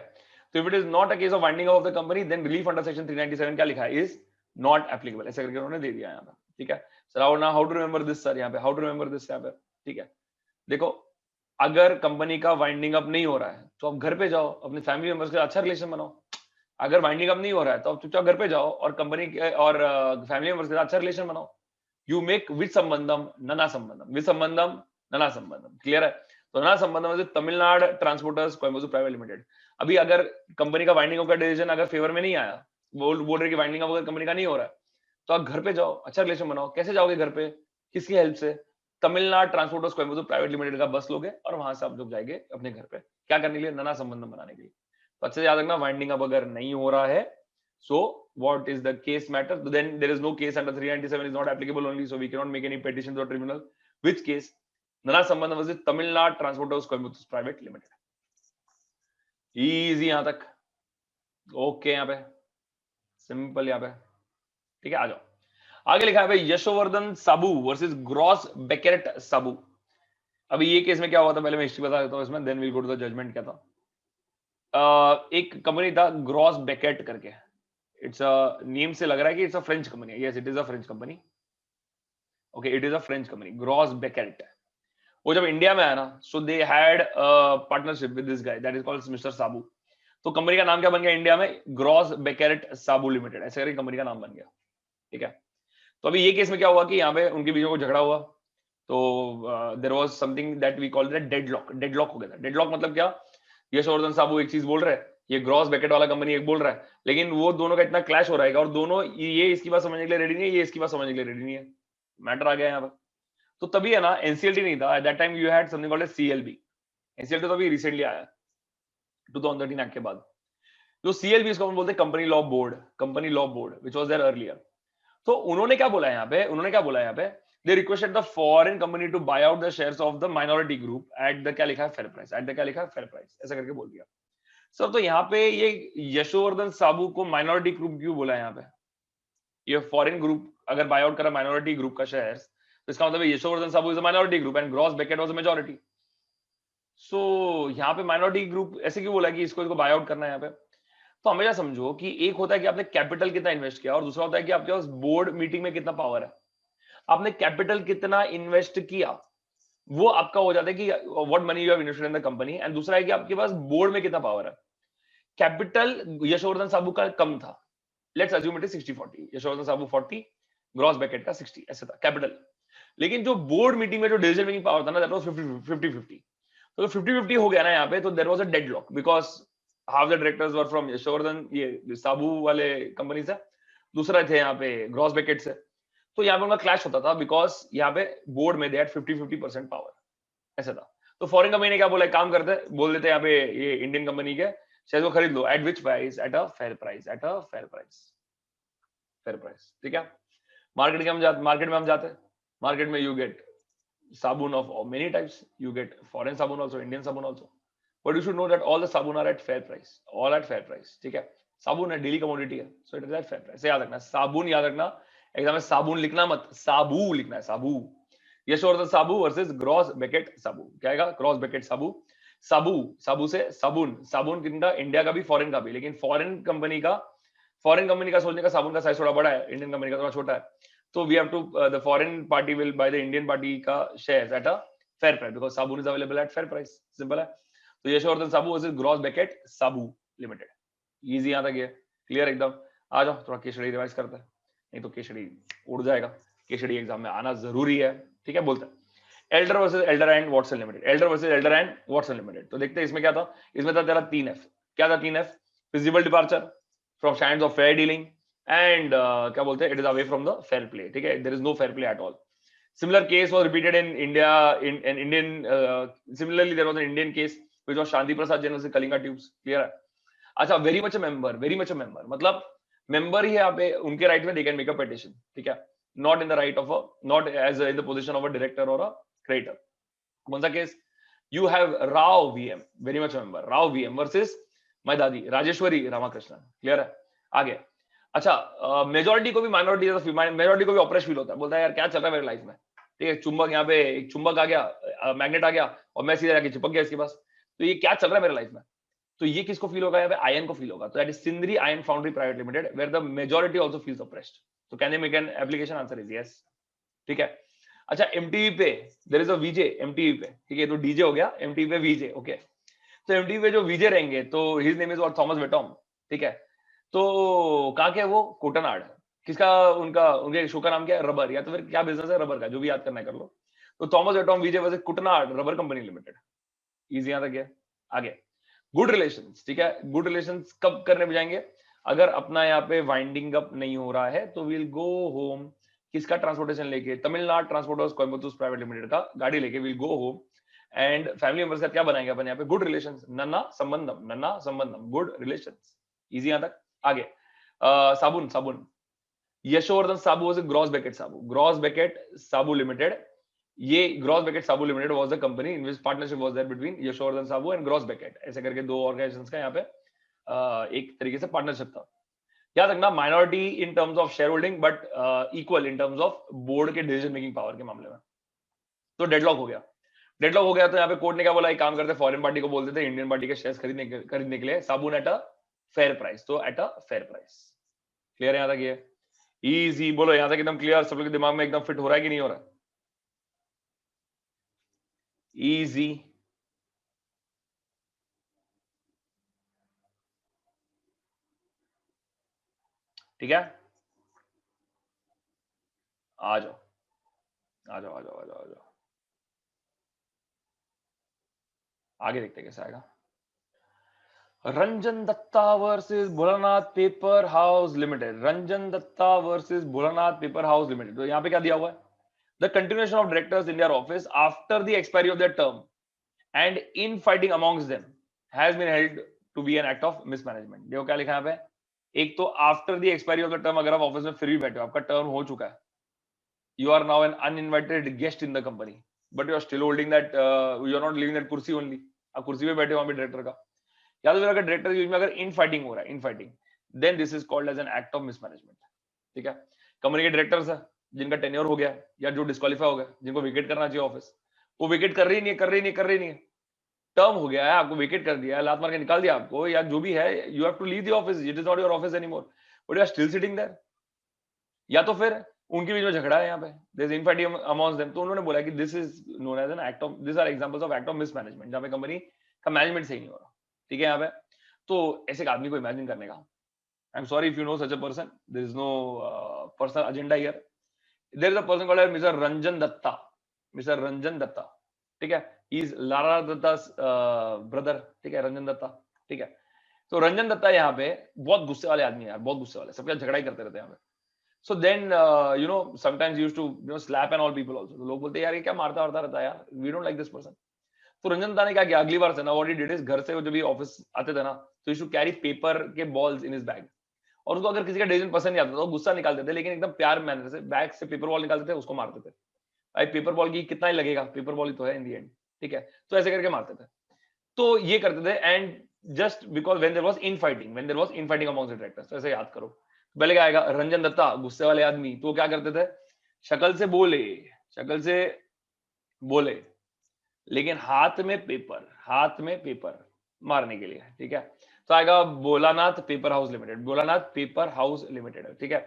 A: तो if it is not a case of winding of the company, then relief under section 397 क्या लिखा है, इज नॉट एप्लीकेबल, ऐसे करके उन्होंने दे दिया यहाँ पे। ठीक है, sir now how to remember this sir, यहाँ पे हाउ टू रिमेंबर दिस यहाँ पे। ठीक है, देखो, अगर कंपनी का वाइंडिंग अप नहीं हो रहा है तो आप घर पे जाओ, अपने फैमिली मेंबर्स के साथ अच्छा रिलेशन बनाओ। अगर वाइंडिंग अप नहीं हो रहा है तो आप चुपचाप घर पे जाओ और कंपनी के और फैमिली मेंबर्स के साथ अच्छा रिलेशन बनाओ। यू मेक विद संबंधम नना संबंधम, विद संबंधम नना संबंधम। क्लियर है? तो नना संबंधम से Tamil Nadu transporters Coimbatore private limited. अभी अगर कंपनी का वाइंडिंग अप का डिसीजन अगर फेवर में नहीं आया, बोल रहे कि वाइंडिंग अप अगर कंपनी का नहीं हो रहा है, तो आप घर पे जाओ, अच्छा रिलेशन बनाओ। कैसे जाओगे घर पे? किसकी हेल्प से? Tamil Nadu transporters Coimbatore private limited का बस लोगे और वहां से आप लोग जाएंगे अपने घर पे, क्या करने के लिए? नना संबंधम बनाने के लिए। तो अच्छे से याद रखना, वाइंडिंग अप अगर नहीं हो रहा है, so what is the case matter? Then there is no case under 397 is not applicable only, so we cannot make any petition to a tribunal. Which case? Nana Sambandham was with Tamil Nadu Transporters Coimbatore Private Limited. Easy यहाँ तक, okay यहाँ पे simple यहाँ पे। ठीक है, आ जाओ आगे। लिखा है भाई यशोवर्धन साबू वर्सेस ग्रॉस बेकेट साबू। अभी ये केस में क्या हुआ था, पहले मैं हिस्ट्री बता देता हूँ इसमें, then will go to the judgment. क्या था, एक कंपनी था ग्रॉस बेकेट करके, इट्स अ नेम से लग रहा है कि it's a French company. Yes, it is a French company. Okay, it is a French company, Gross Beckett. वो जब इंडिया में आया ना, so they had partnership with this guy that is called mister Sabu. तो कंपनी का नाम क्या बन गया इंडिया में? ग्रॉस बेकेट साबू लिमिटेड, ऐसे करके कंपनी का नाम बन गया। ठीक है, तो अभी ये केस में क्या हुआ कि यहाँ पे उनके बीच में कोई झगड़ा हुआ, तो there was something that we call that deadlock. Deadlock हो गया था। डेडलॉक मतलब क्या? यशवर्धन साबू एक चीज बोल रहे हैं, ये ग्रॉस बेकेट वाला कंपनी एक बोल रहा है, लेकिन वो दोनों का इतना क्लैश हो रहा है और दोनों, ये इसकी बात समझने के लिए रेडी नहीं है, ये इसकी बात समझने के लिए रेडी नहीं है। मैटर आ गया यहाँ पर। तो तभी है ना, एनसीएलटी नहीं था eight that time, you had something called CLB. NCLT तो अभी रिसेंटली आया 2013 एक्ट के बाद। जो सीएलबी इसको हम बोलते हैं company law board, company law board which was there earlier. तो उन्होंने क्या बोला यहाँ पे, उन्होंने क्या बोला यहाँ पे, they requested the foreign company to buy out the shares of the minority group at the, क्या लिखा है, फेयर प्राइस। एट द क्या लिखा है, फेयर प्राइस, ऐसा करके बोल दिया सर। तो यहाँ पे ये यशोवर्धन साबू को माइनॉरिटी ग्रुप क्यों बोला है यहाँ पे? ये फॉरेन ग्रुप अगर बाय आउट करा माइनॉरिटी ग्रुप का शेयर्स, तो इसका मतलब Yashovardhan Sabu is a minority group and Gross Beckett was a majority. So यहाँ पे माइनॉरिटी ग्रुप ऐसे क्यों बोला कि इसको बाय आउट करना है यहाँ पे? तो हमेशा समझो कि एक होता है कि आपने कैपिटल कितना इन्वेस्ट किया और दूसरा होता है कि आपके पास बोर्ड मीटिंग में कितना पावर है। आपने कैपिटल कितना इन्वेस्ट किया वो आपका हो जाता है कि what money you have invested in the company, and दूसरा है कि आपके पास बोर्ड में कितना पावर है। कैपिटल यशवर्धन साबू का कम था, let's assume it is 60-40, Yashvardhan Sabu 40, Gross Beckett का 60, ऐसा था कैपिटल। लेकिन जो बोर्ड मीटिंग में जो डिसीजन मेकिंग पावर था ना, दैट वाज 50-50। तो 50-50 हो गया ना यहाँ पे, तो there was a deadlock because half the directors were from Yashvardhan, ये साबू वाले कंपनी से, दूसरा थे यहाँ पे ग्रॉस बैकेट से। तो यहाँ पे उनका क्लैश होता था बिकॉज यहाँ पे बोर्ड में दे हैड 50-50% पावर, ऐसा था। तो फॉरेन कंपनी ने क्या बोला, एक काम करते हैं, बोल देते हैं यहाँ पे ये इंडियन कंपनी के शेयर को खरीद लो, at which price, at a fair price, at a fair price, fair price, ठीक है। मार्केट में हम जाते हैं, मार्केट में you get sabun of many types, you get foreign sabun also, Indian sabun also, but you should know that all the sabun are at fair price, all at fair price, ठीक है। साबुन है, daily commodity है, so it is at fair price, याद रखना साबुन, याद रखना एग्जाम में साबुन लिखना मत, साबू लिखना है, साबू। यशवर्धन साबू वर्सेस ग्रॉस बैकेट साबू, क्या आएगा, ग्रॉस बैकेट साबू। साबू, साबू से साबुन, साबुन कितना, इंडिया का भी फॉरेन का भी, लेकिन फॉरेन कंपनी का सोचने का साबुन का साइज थोड़ा बड़ा है, इंडियन कंपनी का थोड़ा छोटा है। So we have to the foreign party will buy the Indian party का shares at a fair price because Sabun is available at fair price, simple है। तो यशवर्धन साबू वर्सेस ग्रॉस बैकेट साबू लिमिटेड, इजी यहाँ तक है, क्लियर एकदम। आ जाओ थोड़ा case study revise करते हैं, नहीं तो केस स्टडी उड़ जाएगा, केस स्टडी एग्जाम में आना जरूरी है, ठीक है। बोलते हैं Elder versus Elder and Watson limited, Elder versus Elder and Watson limited. तो देखते हैं इसमें क्या था, इसमें था तेरा 3F, क्या था 3F, feasible departure from stands of fair dealing and क्या बोलते हैं, it is away from the fair play, ठीक है, there is no fair play at all. Similar case was repeated in India, in Indian, similarly there was an Indian case which was Shanti Prasad General से Kalinga Tubes, clear है। अच्छा, very much a member, मतलब member ही यहाँ पे उनके right में they can make a petition, ठीक है, not in the right of a, not as in the position of a director और अ क्रिएटर। कौन सा case, you have Rao VM, very much member, Rao VM versus my दादी Rajeshwari Ramakrishnan, clear है। आगे, अच्छा, majority को भी माइनॉरिटी, मेजोरिटी को भी ऑपरेश फील होता है, बोलता है यार क्या चल रहा है मेरी लाइफ में, ठीक है, चुंबक यहाँ पे एक चुंबक आ गया, मैग्नेट आ गया और मैं सीधा जाके चिपक गया इसके पास, तो ये क्या चल रहा है मेरी लाइफ में। तो ये किसको फील होगा, यहाँ पे आयन को फील होगा। तो that is Sindri iron foundry private limited where the majority also feels oppressed. तो can they make an application, answer is yes, ठीक है। अच्छा, एमटीवी पे there is a VJ, MTV पे, ठीक है, तो डीजे हो गया, एमटीवी पे वीजे, ओके। तो एमटीवी पे जो वीजे रहेंगे तो his name is what, Thomas Vettom, ठीक है। तो कहाँ के, वो कोटनाड, किसका, उनका, उनके शो का नाम क्या है, रबर, या तो फिर क्या बिजनेस है रबर का, जो भी याद करना है कर लो। तो Thomas Vettom VJ versus Kuttanad rubber company limited, easy यहाँ तक है। आगे, गुड रिलेशंस, ठीक है, गुड रिलेशंस कब करने पे जाएंगे, अगर अपना यहाँ पे वाइंडिंग अप नहीं हो रहा है तो विल गो होम, किसका ट्रांसपोर्टेशन लेके, Tamil Nadu transporters Coimbatore private limited का गाड़ी लेके will go home, and family members का क्या बनाएंगे अपन यहाँ पे, गुड रिलेशंस, नन्ना संबंधम, गुड रिलेशंस, इजी यहाँ तक। आगे, साबुन, साबुन, Yashvardhan Sabu was gross baked Sabu, Gross baked Sabu limited, ये Gross baked Sabu limited was the company in which partnership was there between Yashvardhan Sabu and Gross Beckett, ऐसे करके दो ऑर्गेनाइजेशंस का यहाँ पे एक तरीके से पार्टनरशिप था। याद रखना, minority in terms of share holding but equal in terms of board के डिसीजन मेकिंग पावर के मामले में। तो डेडलॉक हो गया, डेडलॉक हो गया, तो यहाँ पे कोर्ट ने क्या बोला, एक काम करते, फॉरेन पार्टी को बोलते थे इंडियन पार्टी के शेयर्स खरीदने के लिए साबुन एट अ फेयर प्राइस, तो eight a fair price, clear है यहाँ तक, ये इजी, बोलो यहाँ तक एकदम क्लियर, सब लोग के दिमाग में एकदम फिट हो रहा है कि नहीं हो रहा, इजी। ठीक है, आ जाओ आ जाओ आ जाओ आ जाओ आ जाओ, आगे देखते कैसे आएगा। Ranjan Datta versus Bholanath paper house limited, Ranjan Datta versus Bholanath paper house limited. तो यहाँ पे क्या दिया हुआ है, the continuation of directors in their office after the expiry of their term and in fighting amongst them has been held to be an act of mismanagement. देखो क्या लिखा है यहाँ पे, एक तो after the expiry of the term, अगर आप ऑफिस में फिर भी बैठे हो, आपका टर्म हो चुका है, you are now an uninvited guest in the company but you are still holding that you are not leaving that kursi only, आप कुर्सी पे बैठे हो वहां पे डायरेक्टर का, या तो फिर अगर डायरेक्टर यूज में अगर इन फाइटिंग हो रहा है, in fighting, then this is called as an act of mismanagement, ठीक है। कंपनी के डायरेक्टर्स है जिनका टेन्योर हो गया या जो डिस्क्वालीफाई हो गया, जिनको विकेट करना चाहिए ऑफिस, वो विकेट कर रही नहीं है, टर्म हो गया है, आपको विकेट कर दिया है, लात मार के निकाल दिया आपको, या जो भी है, you have to leave the office, it is not your office anymore, but you are still sitting there. या तो फिर उनके बीच में झगड़ा है यहाँ पे, there is infighting amongst them. तो उन्होंने बोला कि this is known as an act of, this are examples of act of mismanagement, जहां पे कंपनी का मैनेजमेंट सही नहीं हो रहा। ठीक है यहाँ पे। तो ऐसे एक आदमी को इमेजिन करने का, I am sorry if you know such a person, there is no personal agenda here. There is a person called mister Ranjan Datta, mister Ranjan Datta. ठीक है, he is Lara Datta brother. ठीक है, रंजन दत्ता। ठीक है, तो रंजन दत्ता यहाँ पे बहुत गुस्से वाले आदमी है यार, बहुत गुस्से वाले, सबके साथ झगड़ा ही करते रहते हैं यहाँ पे। So then, sometimes he used to, slap and all people also. तो लोग बोलते हैं यार ये क्या मारता वारता रहता है यार, we don't like this person. तो रंजन दा ने क्या किया अगली बार से ना, what he did is, घर से वो जब भी ऑफिस आते थे ना, तो he used to carry paper के बॉल्स इन his बैग। और उसको अगर किसी का डिसीजन पसंद नहीं आता तो गुस्सा निकालते थे, लेकिन एकदम प्यार मैनर से बैग से पेपर बॉल निकालते थे, उसको मारते थे। भाई पेपर बॉल की कितना ही लगेगा, पेपर बॉल ही तो है इन दी एंड। ठीक है, तो ऐसे करके मारते थे। तो ये करते थे, and just because when there was infighting amongst the directors. तो ऐसे याद करो, पहले क्या आएगा, रंजन दत्ता गुस्से वाले आदमी, तो क्या करते थे, शक्ल से बोले, शक्ल से बोले, लेकिन हाथ में पेपर मारने के लिए। ठीक है, तो आएगा Bholanath paper house limited, Bholanath paper house limited. ठीक है,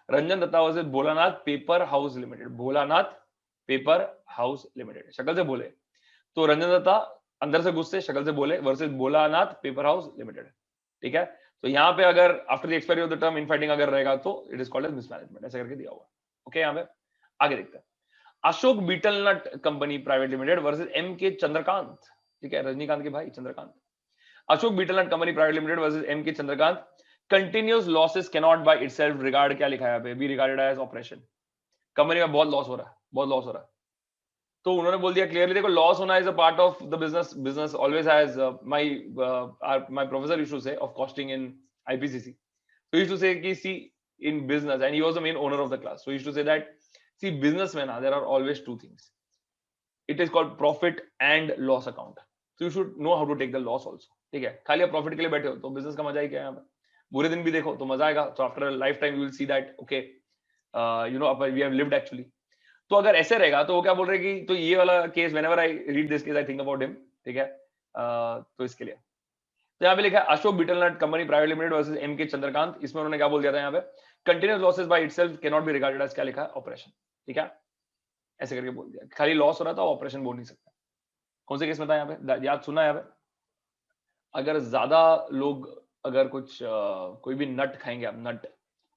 A: Ranjan Datta versus Bholanath paper house limited, Bholanath paper house limited, शक्ल से बोले। तो रंजन दत्ता अंदर से गुस्से, शक्ल से बोले, versus Bholanath paper house limited. ठीक है, तो यहाँ पे अगर after the expiry of the term infighting अगर रहेगा तो it is called as mismanagement, ऐसे करके दिया हुआ। ओके, यहाँ पे आगे देखते हैं, Ashok betelnut company private limited versus M K Chandrakant. ठीक है, रजनीकांत के भाई Chandrakant. Ashok betelnut company private limited versus M K Chandrakant, continuous losses can not by itself regard, क्या लिखा है यहाँ पे, be regarded as operation. Company में बहुत लॉस हो रहा है, बहुत लॉस हो रहा है। तो उन्होंने बोल दिया क्लियरली, देखो लॉस होना is a part of the business, business always has, my professor used to say of costing in IPCC, so he used to say ki see in business, and he was the main owner of the class, so he used to say that see businessmen, there are always two things, it is called profit and loss account, so you should know how to take the loss also। ठीक है, खाली आप profit के लिए बैठे हो तो business का मजा ही क्या है, यहाँ पे बुरे दिन भी देखो तो मजा आएगा। तो after life time you will see that okay, we have lived actually. तो अगर ऐसे रहेगा तो वो क्या बोल रहे कि, तो ये वाला case whenever I read this case I think about him. ठीक है, तो इसके लिए तो यहाँ पे लिखा है Ashok betelnut company private limited versus M K Chandrakant, इसमें उन्होंने क्या बोल दिया था यहाँ पे, continuous losses by itself can not be regarded as, क्या लिखा है, ऑपरेशन। ठीक है, ऐसे करके बोल दिया, खाली लॉस हो रहा था ऑपरेशन बोल नहीं सकता। कौन से केस में था यहाँ पे, याद सुना यहाँ पे, अगर ज्यादा लोग अगर कुछ कोई भी नट खाएंगे आप, नट,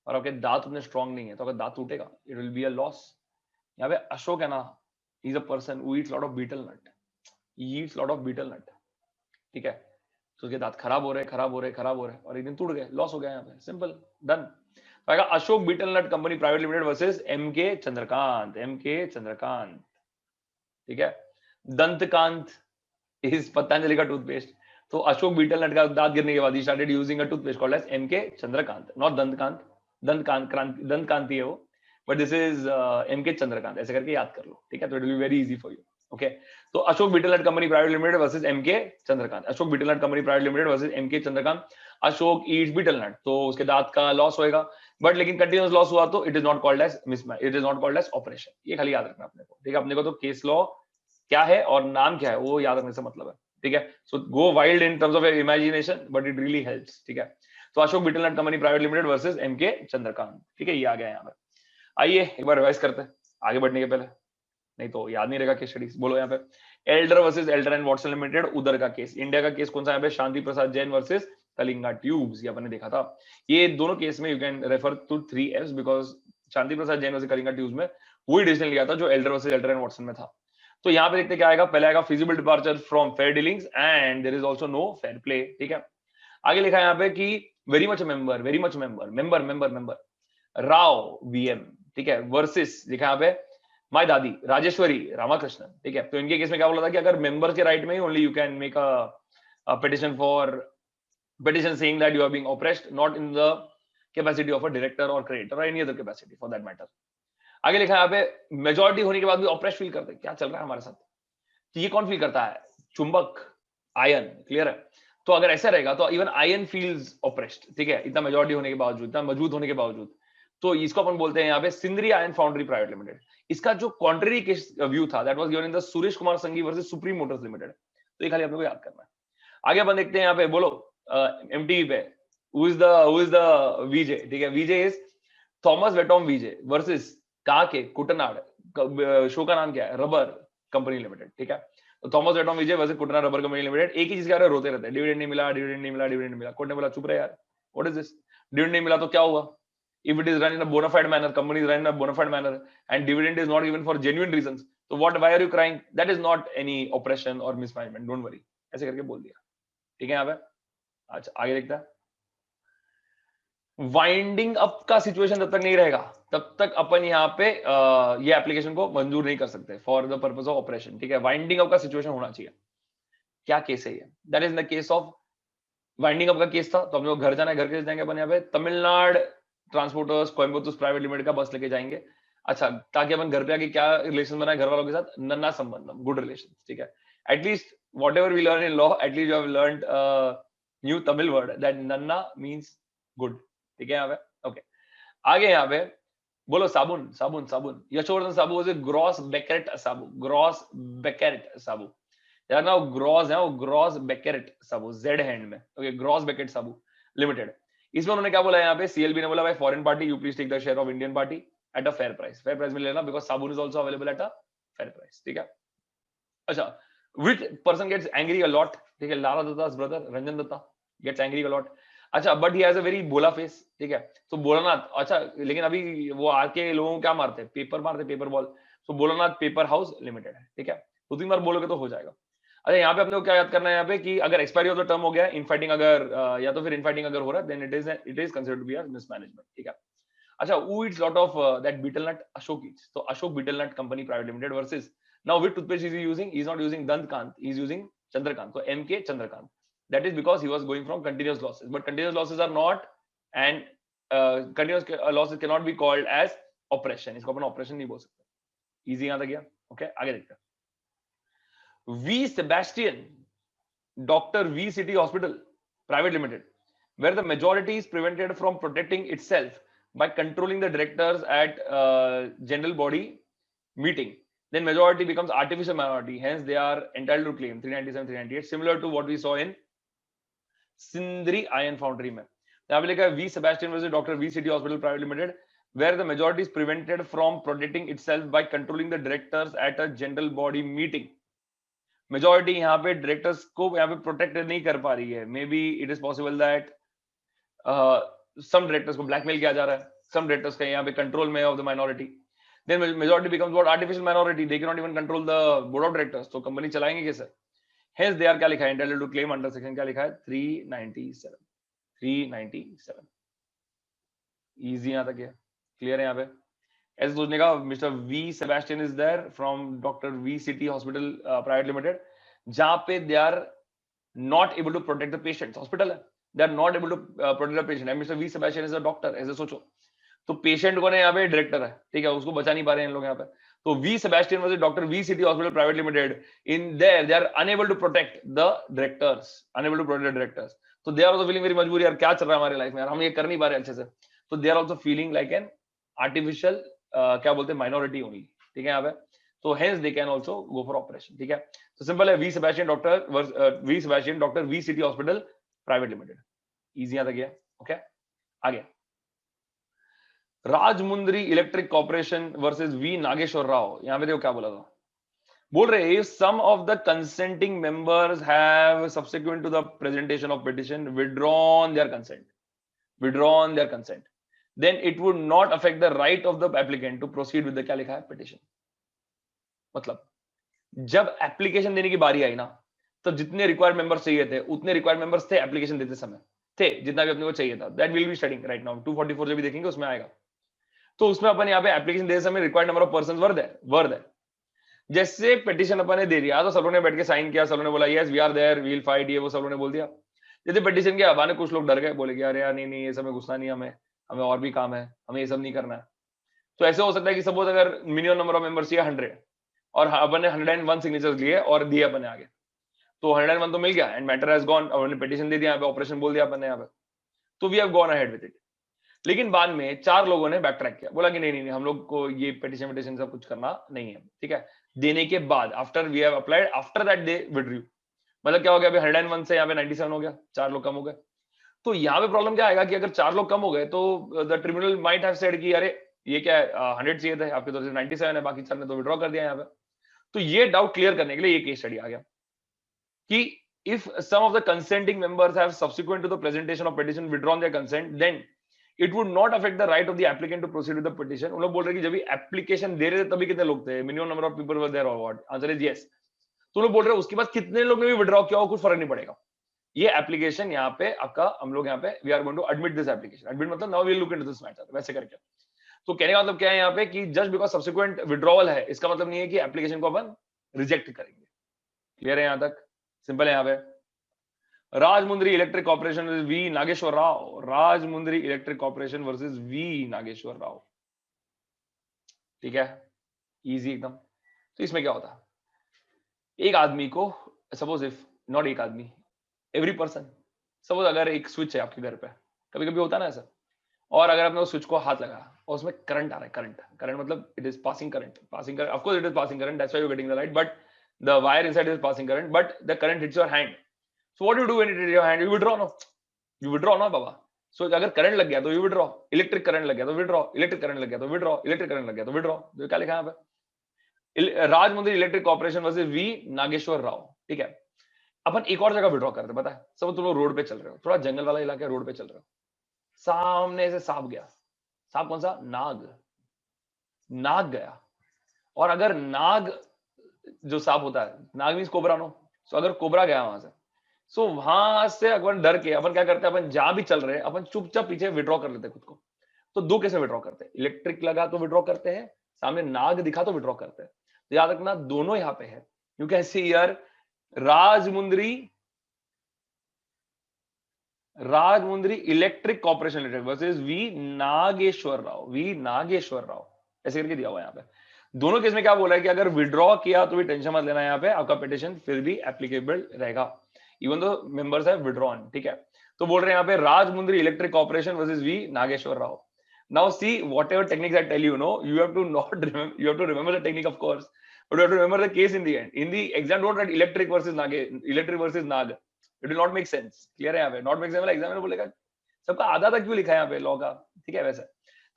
A: और आपके दांत उतने स्ट्रॉन्ग नहीं है, तो अगर दांत टूटेगा it will be a loss. यहाँ पे अशोक है ना, he is a person who eats lot of betel nut, he eats lot of betel nut. ठीक है, तो उसके दांत खराब हो रहे और एक दिन टूट गए, लॉस हो गया यहाँ पे, सिंपल, डन। तो Ashok betel nut company private limited versus M K Chandrakant, M K Chandrakant. ठीक है, दंतकांत इज पतंजलि का टूथपेस्ट, तो अशोक बीटल नट का दांत गिरने के बाद he started using a toothpaste called as M K Chandrakant, not दंतकांत, Dantkanti है वो, but this is M K Chandrakant, ऐसे करके याद कर लो। ठीक है, तो it will be very easy for you. Okay, तो Ashok betelnut company private limited versus M K Chandrakant, Ashok betelnut company private limited versus M K Chandrakant. Ashok Yeats बीटलनट, तो उसके दांत का लॉस होएगा, बट लेकिन कंटिन्यूअस लॉस हुआ तो it is not called as mismatch, it is not called as operation. ये खाली याद रखना अपने को। ठीक है, अपने को तो केस लॉ क्या है और नाम क्या है वो याद रखने से मतलब है। ठीक है, so go wild in terms of imagination, but it really helps. ठीक है, तो Ashok betelnut company private limited versus M K Chandrakant. ठीक है, ये आ गया यहाँ पर। आइए एक बार रिवाइज करते हैं आगे बढ़ने के पहले, नहीं तो याद नहीं रहेगा केस स्टडीज। बोलो यहाँ पे, Elder versus Elder and Watson limited, उधर का केस, इंडिया का केस कौन सा यहाँ पे, शांति प्रसाद जैन वर्सेस कलिंगा ट्यूब्स, ये अपन ने देखा था। ये दोनों केस में you can refer to 3Fs, because Shanti Prasad Jain versus Kalinga tubes में वही डिसीजन लिया था जो elder versus Elder and Watson में था। तो यहाँ पे देखते क्या आएगा, पहले आएगा feasible departure from fair dealings and there is also no fair play. ठीक है, आगे लिखा है यहाँ पे कि very much member, very much member, member member member Rao VM. ठीक है, वर्सेस लिखा यहाँ पे माय दादी राजेश्वरी रामाकृष्णन। ठीक है, तो इनके केस में क्या बोला था कि अगर मेंबर के राइट में ही only you can make a petition for petition saying that you are being oppressed, not in the capacity of a director or creditor or any other capacity for that matter। आगे लिखा है यहाँ पे majority होने के बाद भी oppress feel करते हैं, क्या चल रहा है हमारे साथ, तो ये कौन फील करता है, चुंबक, आयन, क्लियर है। तो अगर ऐसा रहेगा तो इवन आयन फील्स ऑप्रेस्ड। ठीक है, इतना मेजॉरिटी होने के बावजूद, इतना मजबूत होने के बावजूद, तो इसको अपन बोलते हैं यहाँ पे Sindri iron foundry private limited. इसका जो कॉन्ट्ररी व्यू था that was given in the Suresh Kumar Sanghi versus supreme Motors limited, तो ये खाली अपने को याद करना है। आगे अपन देखते हैं यहाँ पे, बोलो एमटीवी पे हु इज द वीजे। ठीक है, वीजे is Thomas Vettom VJ versus कहा के कुटनाड शो का नाम क्या है, रबर कंपनी लिमिटेड, ठीक है। तो थॉमस एटम विजय वैसे कुटनाड रबर कंपनी लिमिटेड, एक ही चीज के बारे में रोते रहते हैं, डिविडेंड नहीं मिला, डिविडेंड नहीं मिला, डिविडेंड नहीं मिला। कोर्ट ने बोला चुप रहे यार, व्हाट इज दिस, डिविडेंड नहीं मिला तो क्या हुआ? If it is run in a bona fide manner, company is run in a bona fide manner, and dividend is not given for genuine reasons, so what? Why are you crying? That is not any oppression or mismanagement. Don't worry. ऐसे करके बोल दिया, ठीक है यहाँ पे। अच्छा आगे देखता है। वाइंडिंग अप का सिचुएशन जब तक नहीं रहेगा तब तक अपन यहाँ पे ये एप्लीकेशन को मंजूर नहीं कर सकते for the purpose of operation, ठीक है। वाइंडिंग अप का सिचुएशन होना चाहिए। क्या केस है ये? That is in the case of winding up का केस था, तो हम लोग घर जाना है, घर कैसे जाएंगे अपन यहाँ पे? Tamil Nadu transporters Coimbatore private limited का बस लेके जाएंगे। अच्छा, ताकि अपन घर पे आके क्या रिलेशन बनाए घर वालों के साथ? नन्ना संबंधम, गुड रिलेशन, ठीक है। At least whatever we learn in law, at least you have learned new Tamil word that नन्ना मीन्स गुड, ठीक है यहाँ पे। ओके, आगे यहाँ पे बोलो साबुन साबुन साबुन। यशोवर्धन साबू was a Gross Beckett Sabu, Gross Beckett Sabu. यार ना वो ग्रॉस है, वो ग्रॉस बेकेरेट साबू, जेड हैंड में, okay, Gross Beckett Sabu limited. इसमें उन्होंने क्या बोला यहाँ पे? सीएलबी ने बोला भाई foreign party you please take the share of Indian party at a fair price. Fair price में लेना बिकॉज साबुन is also available at a fair price, ठीक है। अच्छा, which person gets angry a lot? ठीक है, Lara Dutta's brother Ranjan Dutta gets angry a lot. अच्छा, but he has a very बोला face, ठीक है। तो भोलानाथ, अच्छा लेकिन अभी वो आके लोगों को क्या मारते हैं? पेपर मारते, पेपर बॉल। तो भोलानाथ पेपर हाउस लिमिटेड है, ठीक है। दो तीन बार बोलोगे तो हो जाएगा। अच्छा, यहाँ पे अपने को क्या याद करना है यहाँ पे कि अगर एक्सपायरी ऑफ द टर्म हो गया, इनफाइटिंग अगर या तो फिर इनफाइटिंग अगर हो रहा है, then it is considered to be a mismanagement, ठीक है। अच्छा, who eats lot of that betel nut? Ashok eats. So Ashok Betel Nut Company Private Limited versus, now which toothpaste is he using? He is not using Dantkant, he is using Chandrakant. So MK Chandrakant. That is because he was going from continuous losses. But continuous losses are not, and continuous losses cannot be called as oppression. इसको अपन oppression नहीं बोल सकते। Easy यहाँ तक गया। Okay, आगे देखते हैं। V Sebastian, Dr. V City Hospital Private Limited, where the majority is prevented from protecting itself by controlling the directors at general body meeting, then majority becomes artificial minority, hence they are entitled to claim 397 398, similar to what we saw in Sindri Iron Foundry में। यहाँ पे लिखा है V Sebastian versus Dr. V City Hospital Private Limited, where the majority is prevented from protecting itself by controlling the directors at a general body meeting। Majority यहाँ पे directors को यहाँ पे प्रोटेक्ट नहीं कर पा रही है। Maybe it is possible that some directors को ब्लैकमेल किया जा रहा है, सम डायरेक्टर्स का यहाँ पे कंट्रोल में of the minority, then majority becomes what? Artificial minority, they can not even control the board of directors, तो कंपनी चलाएंगे कैसे? हेंस दे आर क्या लिखा है? Entitled to claim under section क्या लिखा है? 397 397। इजी यहाँ तक है, क्लियर है यहाँ पे? ऐसे सोचने का, mister V Sebastian is there from doctor V city hospital private limited, जहां पे they are not able to protect the patient. Hospital है, they are not able to protect the patient, and mister V Sebastian is a doctor. ऐसे सोचो, तो patient कौन है यहाँ पे? डायरेक्टर है, ठीक है, उसको बचा नहीं पा रहे हैं इन लोग यहाँ पे। तो V Sebastian versus doctor V city hospital private limited, in there they are unable to protect the directors, unable to protect the directors. तो they are also feeling very majboori, यार क्या चल रहा है हमारी लाइफ में, यार हम ये कर नहीं पा रहे अच्छे से। तो they are also feeling like an artificial क्या बोलते हैं? माइनॉरिटी ओनली, ठीक है यहाँ पे। तो hence they can also go for operation, ठीक है। तो सिंपल है, V Sebastian doctor V city hospital private limited. Easy यहाँ तक गया। ओके, आगे Rajahmundry electric corporation versus V Nageswara Rao. यहाँ पे देखो क्या बोला था, बोल रहे if some of the consenting members have subsequent to the presentation of petition withdrawn their consent, then it would not affect the right of the applicant to proceed with the क्या लिखा है? petition। मतलब जब application देने की बारी आई ना, तो जितने रिक्वायर्ड मेंबर्स चाहिए थे उतने रिक्वायर्ड मेंबर्स थे एप्लीकेशन देते समय, थे जितना भी अपने को चाहिए था। That will be studying right now, 244 जब भी देखेंगे उसमें आएगा। तो उसमें अपन यहाँ पे एप्लीकेशन देते समय required number of persons were there. जैसे पिटीशन अपन ने दे दिया तो सब लोगों ने बैठ के साइन किया, सब लोगों ने बोला yes we are there we will fight, ये वो सब लोगों ने बोल दिया। जैसे पिटीशन के हवाले कुछ लोग डर गए, बोले कि अरे यार नहीं नहीं ये सब में घुसना नहीं, हमें हमें और भी काम है, हमें ये सब नहीं करना है। तो ऐसे हो सकता है कि सपोज अगर मिनिमम नंबर ऑफ मेंबर्स चाहिए 100 और अपन ने 101 सिग्नेचर्स लिए और दिए अपन ने आगे, तो 101 तो मिल गया एंड मैटर हैज गॉन, और पिटीशन दे दिया यहाँ पे, ऑपरेशन बोल दिया अपन ने यहाँ पे, तो we have gone ahead with it. लेकिन बाद में 4 लोगों ने बैक ट्रैक किया, बोला कि नहीं नहीं हम लोग को ये पिटीशन सब कुछ करना नहीं है, ठीक है। देने के बाद after we have applied, after that they withdrew. मतलब क्या हो गया, अभी 101 से यहाँ पे 97 हो गया, 4 लोग कम हो गए। तो यहाँ पे प्रॉब्लम क्या आएगा कि अगर 4 लोग कम हो गए तो the tribunal might have said कि अरे ये क्या है 100 चाहिए थे, आपकी तरफ से 97 है, बाकी सर ने तो विड्रॉ कर दिया यहाँ पे। तो ये डाउट क्लियर करने के लिए ये केस स्टडी आ गया कि if some of the consenting members have subsequent to the presentation of petition withdrawn their consent, then it would not affect the right of the applicant to proceed with the petition. उन लोग बोल रहे हैं कि जब भी application दे रहे थे तभी कितने लोग थे, minimum number of people were there और व्हाट? Answer is yes. तो लोग बोल रहे हैं उसके बाद कितने लोग ने भी विड्रॉ किया हो कुछ फर्क नहीं पड़ेगा। ये एप्लीकेशन यहाँ पे आपका, हम लोग यहाँ पे we are going to admit this application. Admit मतलब now we will look into this matter, वैसे करके। तो कहने का मतलब क्या है यहाँ पे कि जस्ट बिकॉज सब्सिक्वेंट विड्रॉवल है, इसका मतलब नहीं है कि एप्लीकेशन को अपन रिजेक्ट करेंगे। क्लियर है यहाँ तक? सिंपल है यहाँ पे। Rajahmundry electric corporation versus V Nageswara Rao. Rajahmundry electric corporation versus V Nageswara Rao. ठीक है, इजी एकदम। तो इसमें क्या होता है, एक आदमी को, सपोज इफ नॉट एक आदमी, एवरी पर्सन, सपोज अगर एक स्विच है आपके घर पे, कभी कभी होता है ना ऐसा, और अगर आपने उस स्विच को हाथ लगाया और उसमें करंट आ रहा है, करंट मतलब it is passing current, of course it is passing current, that's why you are getting the light, but the wire inside is passing current, but the current hits your hand. So what do you do when it hits your hand? You withdraw, no? You withdraw, ना बाबा। So अगर current लग गया तो you withdraw, electric current लग गया तो withdraw, electric current लग गया तो withdraw, इलेक्ट्रिक करंट लग गया तो withdraw। तो क्या लिखा है यहाँ पे? Rajahmundry electric corporation versus V Nageswara Rao. ठीक है, अपन एक और जगह विड्रॉ करते, पता है? सब तुम लोग रोड पे चल रहे हो, थोड़ा जंगल वाला इलाका, रोड पे चल रहे हो, सामने से सांप गया। सांप कौन सा? नाग। नाग गया, और अगर नाग जो सांप होता है, नाग मीन्स कोबरा, नो? सो अगर कोबरा गया वहां से, सो वहां से अपन डर के अपन क्या करते हैं, अपन जहां भी चल रहे हैं अपन चुपचाप पीछे विड्रॉ कर लेते हैं खुद को। तो दो कैसे विड्रॉ करते हैं, इलेक्ट्रिक लगा तो विड्रॉ करते हैं, सामने नाग दिखा तो विड्रॉ करते हैं। तो याद रखना दोनों यहाँ पे है। You can see here Rajahmundry electric corporation limited versus V Nageswara Rao. V Nageswara Rao ऐसे करके दिया हुआ है यहाँ पे। दोनों केस में क्या बोला है कि अगर विड्रॉ किया तो भी टेंशन मत लेना, यहाँ पे आपका पिटिशन फिर भी एप्लीकेबल रहेगा even though members have withdrawn. ठीक है, तो बोल रहे हैं यहाँ पे Rajahmundry electric corporation versus V Nageswara Rao. Now see whatever techniques I tell you, no, you have to not remember, you have to remember the technique of course, but you have to remember the case in the end. In the exam don't write electric versus nag, it will not make sense। Clear है यहाँ पे? Not make sense, examiner बोलेगा सबका आधा तक क्यों लिखा है यहाँ पे लॉ का। ठीक है, वैसे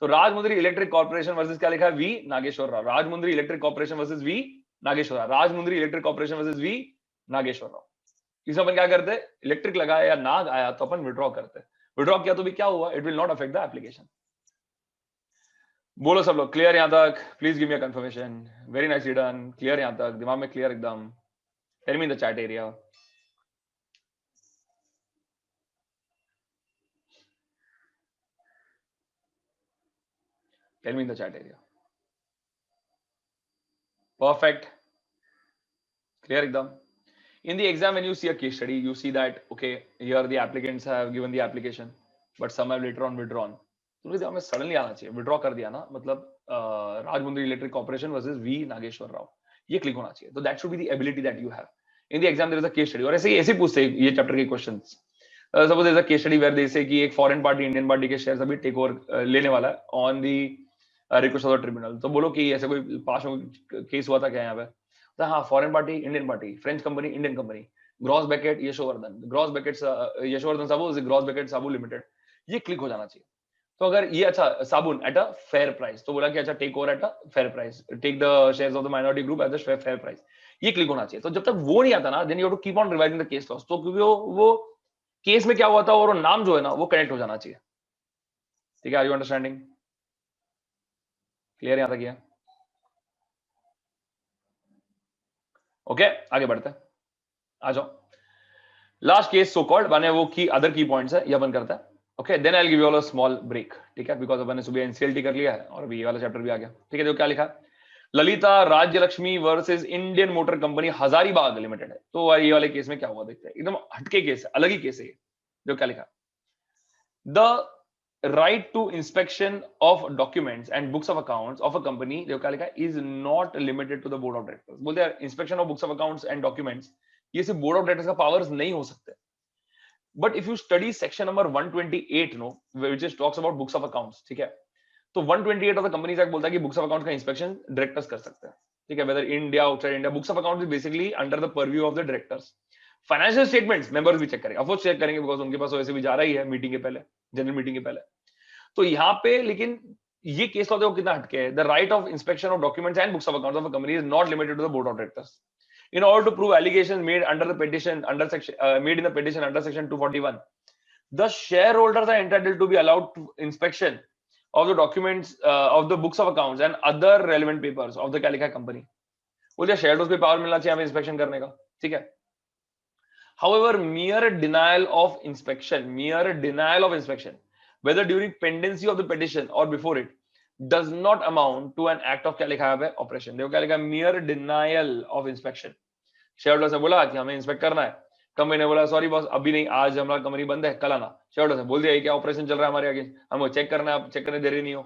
A: तो राजमुंद्री इलेक्ट्रिक कॉर्पोरेशन वर्सेस क्या लिखा है? V Nageswara Rao. Rajahmundry electric corporation versus V Nageswara Rao. Rajahmundry electric corporation versus V Nageswara Rao. इसमें अपन क्या करते हैं, इलेक्ट्रिक लगाया या नाग आया तो अपन विड्रॉ करते हैं। विड्रॉ किया तो भी क्या हुआ, it will not affect the application. बोलो सब लोग क्लियर यहां तक? Please give me a confirmation. Very nicely done. Clear यहां तक? दिमाग में क्लियर एकदम? Tell me in the chat area. Tell me in the chat area. Perfect. Clear एकदम? In the exam, when you see a case study, you see that, okay, here the applicants have given the application, but some have later on withdrawn. तो मुझे हमें suddenly आना चाहिए, withdraw कर दिया ना, मतलब Rajahmundry electric corporation versus V Nageswara Rao, ये क्लिक होना चाहिए। तो that should be the ability that you have in the exam. There is a case study, और ऐसे पूछते हैं ये चैप्टर के questions. Suppose there is a case study where they say कि एक फॉरेन पार्टी इंडियन पार्टी के shares अभी टेक ओवर लेने वाला है on the request of the tribunal. तो बोलो कि ऐसे कोई पास में केस हुआ था क्या यहाँ पे? तो हाँ, foreign party Indian party, French company Indian company, Gross Beckett Yashovardhan, Gross Beckett Yashovardhan Sabu, Gross Beckett Sabu limited, ये क्लिक हो जाना चाहिए। तो अगर ये अच्छा साबुन एट अ फेयर प्राइस, तो बोला कि अच्छा take over at a fair price, take the shares of the minority group at the fair price, ये क्लिक होना चाहिए। तो जब तक वो नहीं आता ना, then you have to keep on revising the case laws. तो क्योंकि वो केस में क्या हुआ था और वो नाम जो है ना वो कनेक्ट हो जाना चाहिए। ठीक है, आर यू अंडरस्टैंडिंग? क्लियर यहां तक? है ओके, आगे बढ़ते हैं, आ जाओ। लास्ट केस सो कॉल्ड माने वो की अदर की पॉइंट्स है, ये अपन करता है। Okay, then I will give you all a small break. ठीक है, बिकॉज़ अपन ने सुबह एनसीएलटी कर लिया है और अभी ये वाला चैप्टर भी आ गया। ठीक है, देखो क्या लिखा है, ललिता राज्य Lakshmi versus Indian motor company Hazaribagh limited है। तो ये वाले केस में क्या हुआ देखते हैं, एकदम हटके केस है, अलग ही केस है ये। जो क्या लिखा, the right to inspection of documents and books of accounts of a company, जो क्या लिखा है, is not limited to the board of directors। बोलते हैं inspection of books of accounts and documents ये सिर्फ board of directors का powers नहीं हो सकते। but if you study section number 128 no, which is talks about books of accounts, ठीक है, तो 128 of the companies act बोलता है कि books of accounts का inspection directors कर सकते हैं। ठीक है, whether India outside India, books of accounts is basically under the purview of the directors। Financial statements members भी चेक करेंगे, ऑफ कोर्स चेक करेंगे, बिकॉज उनके पास वैसे भी जा रही है मीटिंग के पहले, जनरल मीटिंग के पहले। तो यहाँ पे लेकिन ये केस लॉ देखो कितना हटके है. The right of inspection of documents and books of accounts of a company is not limited to the board of directors. In order to prove allegations made under the petition under section made in the petition under section 241, the shareholders are entitled to be allowed to inspection of the documents of the books of accounts and other relevant papers of the क्या लिखा है company. बोलिए share holders को power मिलना चाहिए हमें inspection करने का. ठीक है. However, mere denial of inspection, whether during pendency of the petition or before it, does not amount to an act of क्या लिखा है ऑपरेशन. देखो क्या लिखा है, mere denial of inspection. Shareholders ने बोला कि हमें इंस्पेक्ट करना है. कंपनी ने बोला सॉरी बॉस अभी नहीं, आज हमारा कंपनी बंद है, कल आना. शेयरहोल्डर्स ने बोल दिया क्या ऑपरेशन चल रहा है हमारे आगे, हमें चेक करना है, आप चेक करने दे रहे नहीं हो.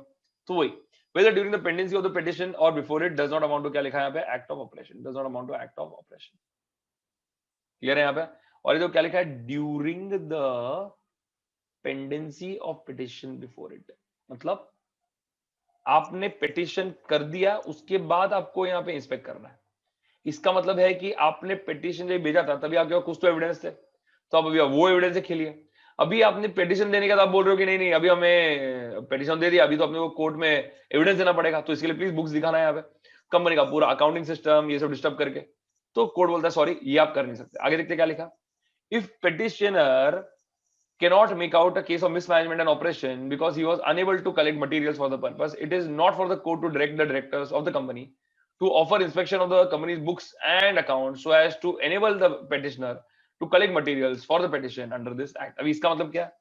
A: तो वही whether during the pendency of the petition or before it does not amount to क्या लिखा है यहाँ पे, act of operation, does not amount to act of operation. Clear है यहाँ पे. और ये तो क्या लिखा है, during the pendency of petition before it, मतलब आपने पिटिशन कर दिया उसके बाद आपको यहाँ पे इंस्पेक्ट करना है. इसका मतलब है कि आपने पिटिशन जब भेजा था तभी आपके पास कुछ तो एविडेंस थे, तो आप अभी वो एविडेंस से खेलिए. अभी आपने पिटिशन देने के बाद आप बोल रहे हो कि नहीं नहीं अभी हमें पिटिशन दे दिया, अभी तो अपने को कोर्ट में एविडेंस देना पड़ेगा, तो इसके लिए प्लीज बुक्स दिखाना है यहाँ पे. कंपनी का पूरा अकाउंटिंग सिस्टम ये सब डिस्टर्ब करके, तो कोर्ट बोलता है सॉरी ये आप कर नहीं सकते. आगे देखते क्या लिखा. If petitioner cannot make out a case of mismanagement and operation because he was unable to collect materials for the purpose, it is not for the court to direct the directors of the company to offer inspection of the company's books and accounts so as to enable the petitioner to collect materials for the petition under this act. अभी इसका मतलब क्या है,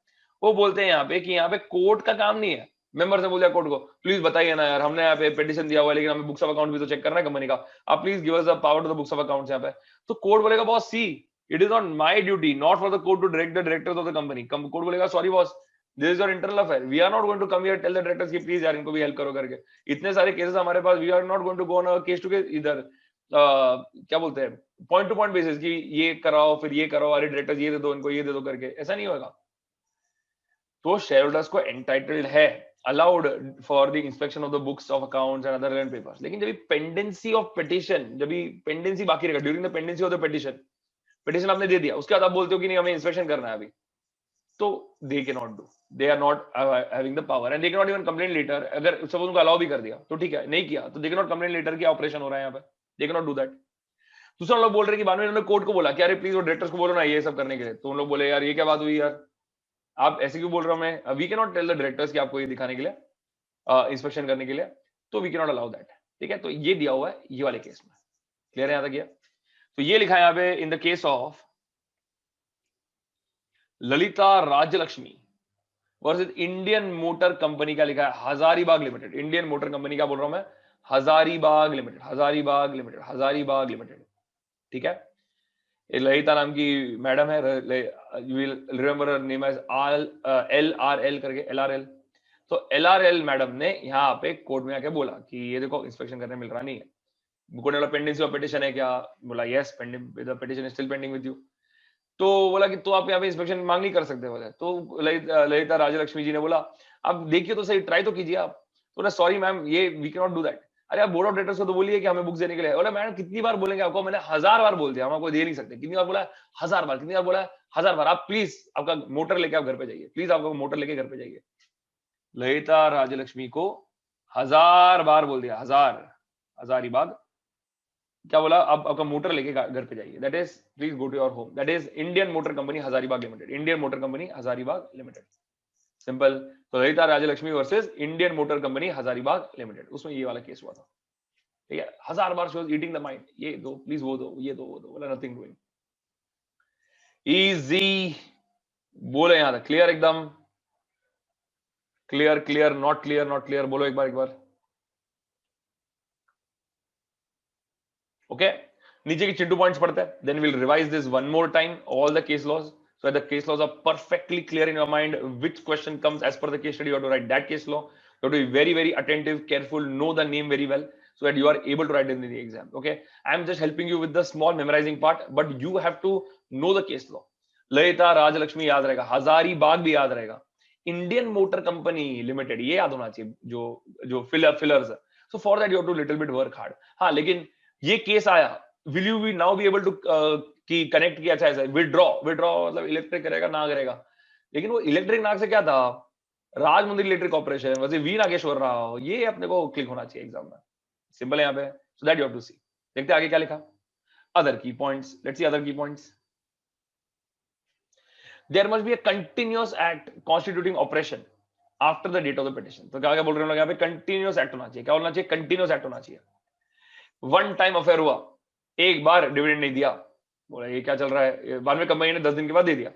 A: वो बोलते हैं यहाँ पे कि यहाँ पे कोर्ट का काम नहीं है. मेंबर ने बोल दिया कोर्ट को प्लीज बताइए ना यार, हमने यहाँ पे पिटिशन दिया हुआ है लेकिन हमें बुक्स ऑफ अकाउंट भी तो चेक करना है कंपनी का, आप please give us the power to the books of accounts. यहाँ पे तो कोर्ट बोलेगा boss see it is not my duty, not for the court to direct the directors of the company. Court बोलेगा sorry boss this is your internal affair, we are not going to come here tell the directors कि please यार इनको भी help करो करके. इतने सारे cases हमारे पास, we are not going to go on a case to case इधर क्या बोलते हैं पॉइंट टू पॉइंट बेसिस कि ये कराओ फिर ये कराओ, अरे डायरेक्टर्स ये दे दो इनको ये दे दो करके, ऐसा नहीं होगा. तो शेयर होल्डर्स को एंटाइटल्ड है, allowed for the inspection of the books of accounts and other relevant papers. लेकिन जब पेंडेंसी ऑफ पिटिशन, जब पेंडेंसी बाकी रहेगा during the pendency of the petition, petition आपने दे दिया उसके बाद आप बोलते हो कि नहीं हमें इंस्पेक्शन करना है अभी, तो they can not do, they are not having the power and they can not even complain letter. अगर सपोज उनको अलाउ भी कर दिया तो ठीक है, नहीं किया तो they can not complain letter कि ऑपरेशन हो रहा है यहाँ पे, they can not do that. दूसरा लोग बोल रहे हैं कि बाद में उन्होंने कोर्ट को बोला कि अरे प्लीज वो डायरेक्टर्स को बोलो ना ये सब करने के लिए, तो उन लोग बोले यार ये क्या बात हुई यार, आप ऐसे क्यों बोल रहे हो, मैं we can not tell the directors कि आपको ये दिखाने के लिए इंस्पेक्शन करने के लिए, तो we can not allow that. ठीक है, तो ये दिया हुआ है ये वाले केस में. क्लियर है यहाँ तक ये. तो ये लिखा है यहाँ पे in the case of Lalitha Rajyalakshmi versus Indian motor company, का लिखा है Hazaribagh limited. Indian motor company का बोल रहा हूं मैं, Hazaribagh limited, Hazaribagh limited, Hazaribagh limited. ठीक है, ये ललिता नाम की मैडम है, you will remember name as LRL करके, LRL. तो LRL मैडम ने यहाँ पे कोर्ट में आके बोला कि ये देखो इंस्पेक्शन करने मिल रहा नहीं है. कोर्ट ने बोला पेंडेंसी ऑफ पिटिशन है क्या, बोला yes pending, the petition is still pending with you. तो बोला कि तो आप यहाँ पे इंस्पेक्शन मांग नहीं कर सकते बोले. तो ललिता राज्यलक्ष्मी जी ने बोला आप देखिए तो सही, ट्राई तो कीजिए आप. तो ना सॉरी मैम ये we can not do that. अरे आप बोर्ड ऑफ डायरेक्टर्स को तो बोलिए कि हमें बुक्स देने के लिए. बोला मैडम कितनी बार बोलेंगे आपको, मैंने 1000 बार बोल दिया हम आपको दे नहीं सकते. कितनी बार बोला, 1000 बार. कितनी बार बोला, 1000 बार. आप प्लीज आपका मोटर लेके आप घर पे जाइए, प्लीज आपका मोटर लेके घर पे जाइए. ललिता राज्यलक्ष्मी को 1000 बार बोल दिया, 1000, हजारीबाग क्या बोला, अब आपका मोटर लेके घर पे जाइए. That is please go to your home. That is Indian motor company Hazaribagh limited, Indian motor company Hazaribagh limited. Simple. तो Lalita Rajyalakshmi versus Indian motor company Hazaribagh limited, उसमें ये वाला केस हुआ था. ठीक है, 1000 बार she was eating the mind, ये दो प्लीज, वो दो, ये दो, वो दो. बोला नथिंग डूइंग. इजी बोले यहां तक. क्लियर एकदम clear. Clear not clear, not clear बोलो एक बार. ओके, नीचे की चिंटू पॉइंट्स पढ़ते हैं, then will revise this one more time all the case laws, so that the case laws are perfectly clear in your mind. Which question comes as per the case study, you have to write that case law. You have to be very very attentive, careful, know the name very well so that you are able to write it in the exam. Okay, I am just helping you with the small memorizing part, but you have to know the case law. Lalita Rajyalakshmi याद रहेगा, हजारीबाग भी याद रहेगा, Indian motor company limited ये याद होना चाहिए, जो फिलर्स है. So for that you have to little bit work hard. हाँ, लेकिन ये केस आया, will you be now be able to कि कनेक्ट किया, अच्छा ऐसा विड्रॉ मतलब इलेक्ट्रिक करेगा ना करेगा, लेकिन वो इलेक्ट्रिक नाग से क्या था, राजमुंद्री इलेक्ट्रिक कॉर्पोरेशन वैसे वी नागेश्वर राव, ये अपने को क्लिक होना चाहिए एग्जाम में, सिंपल है यहाँ पे, so that you have to see. देखते हैं आगे क्या लिखा, other key points, let's see other key points. There must be a continuous act constituting oppression after the date of the petition. तो क्या बोल रहे हैं लोग यहाँ पे, कंटिन्यूअस एक्ट होना चाहिए, क्या होना चाहिए, कंटिन्यूअस एक्ट होना चाहिए। वन टाइम अफेयर हुआ, एक बार डिविडेंड नहीं दिया, बोला ये क्या चल रहा है, बाद में कंपनी ने 10 दिन के बाद दे दिया,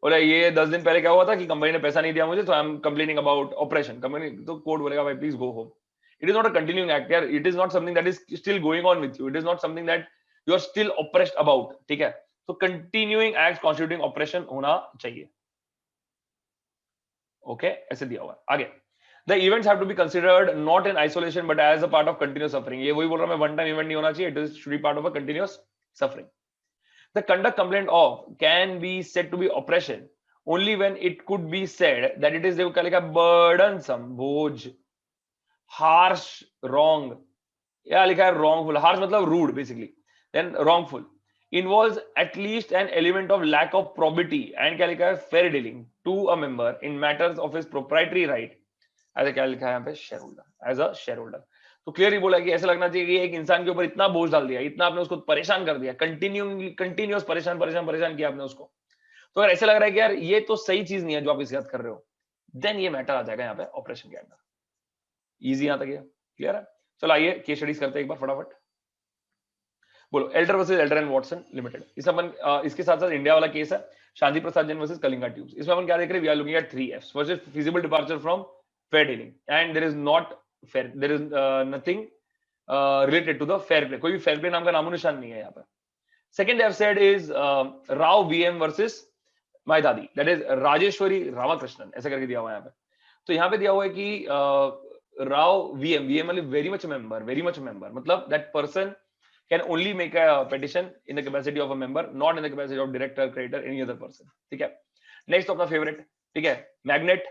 A: बोला ये 10 दिन पहले क्या हुआ था कि कंपनी ने पैसा नहीं दिया मुझे, तो I am complaining about oppression, company तो कोर्ट बोलेगा भाई please go home. It is not a continuing act यार, it is not something that is still going on with you, it is not something that you are still oppressed about, ठीक है। तो continuing act constituting operation होना चाहिए, okay ऐसे दिया हुआ है। आगे, the events have to be considered not in isolation but as a part of continuous suffering, ये वही बोल रहा हूं मैं, वन टाइम इवेंट नहीं होना चाहिए, it should be part of a continuous suffering. The conduct complained of can be said to be oppression only when it could be said that it is देखो क्या लिखा, burdensome, बोझ, harsh, wrong, या लिखा है wrongful, harsh मतलब rude basically, then wrongful, involves at least an element of lack of probity and क्या लिखा है fair dealing to a member in matters of his proprietary right ऐसा क्या लिखा है यहाँ पे, share holder, as a share holder. तो क्लियर ही बोला कि ऐसा लगना चाहिए कि एक इंसान के ऊपर इतना बोझ डाल दिया, इतना आपने उसको परेशान कर दिया, कंटिन्यूस परेशान परेशान परेशान किया आपने उसको, तो अगर ऐसा लग रहा है कि यार ये तो सही चीज नहीं है जो आप इसके साथ कर रहे हो, देन ये मैटर आ जाएगा यहाँ पे ऑपरेशन के अंदर। इजी यहाँ तक ये क्लियर है। चलो आइए केस स्टडीज करते हैं एक बार फटाफट। बोलो Elder versus Elder and Watson limited, इस अपन इसके साथ साथ इंडिया वाला केस है शांति प्रसाद जैन वर्सेस कलिंगा ट्यूब्स। इसमें अपन क्या देख रहे हैं, we are looking at 3 Fs, first is feasible departure from fair dealing and there is not fair, there is nothing related to the fair play, कोई भी fair play नाम का नामो निशान नहीं है यहाँ पे। Second I have said is Rao VM versus my दादी, दैट इज राजेश्वरी रामाकृष्णन, ऐसा करके दिया हुआ है यहाँ पे। तो यहाँ पे दिया हुआ है कि राव वीएम, वीएम मतलब वेरी मच मेंबर, मतलब that person can only make a petition in the capacity of a member, not in the capacity of director, creditor, any other person, ठीक है। नेक्स्ट अपना फेवरेट, ठीक है, मैग्नेट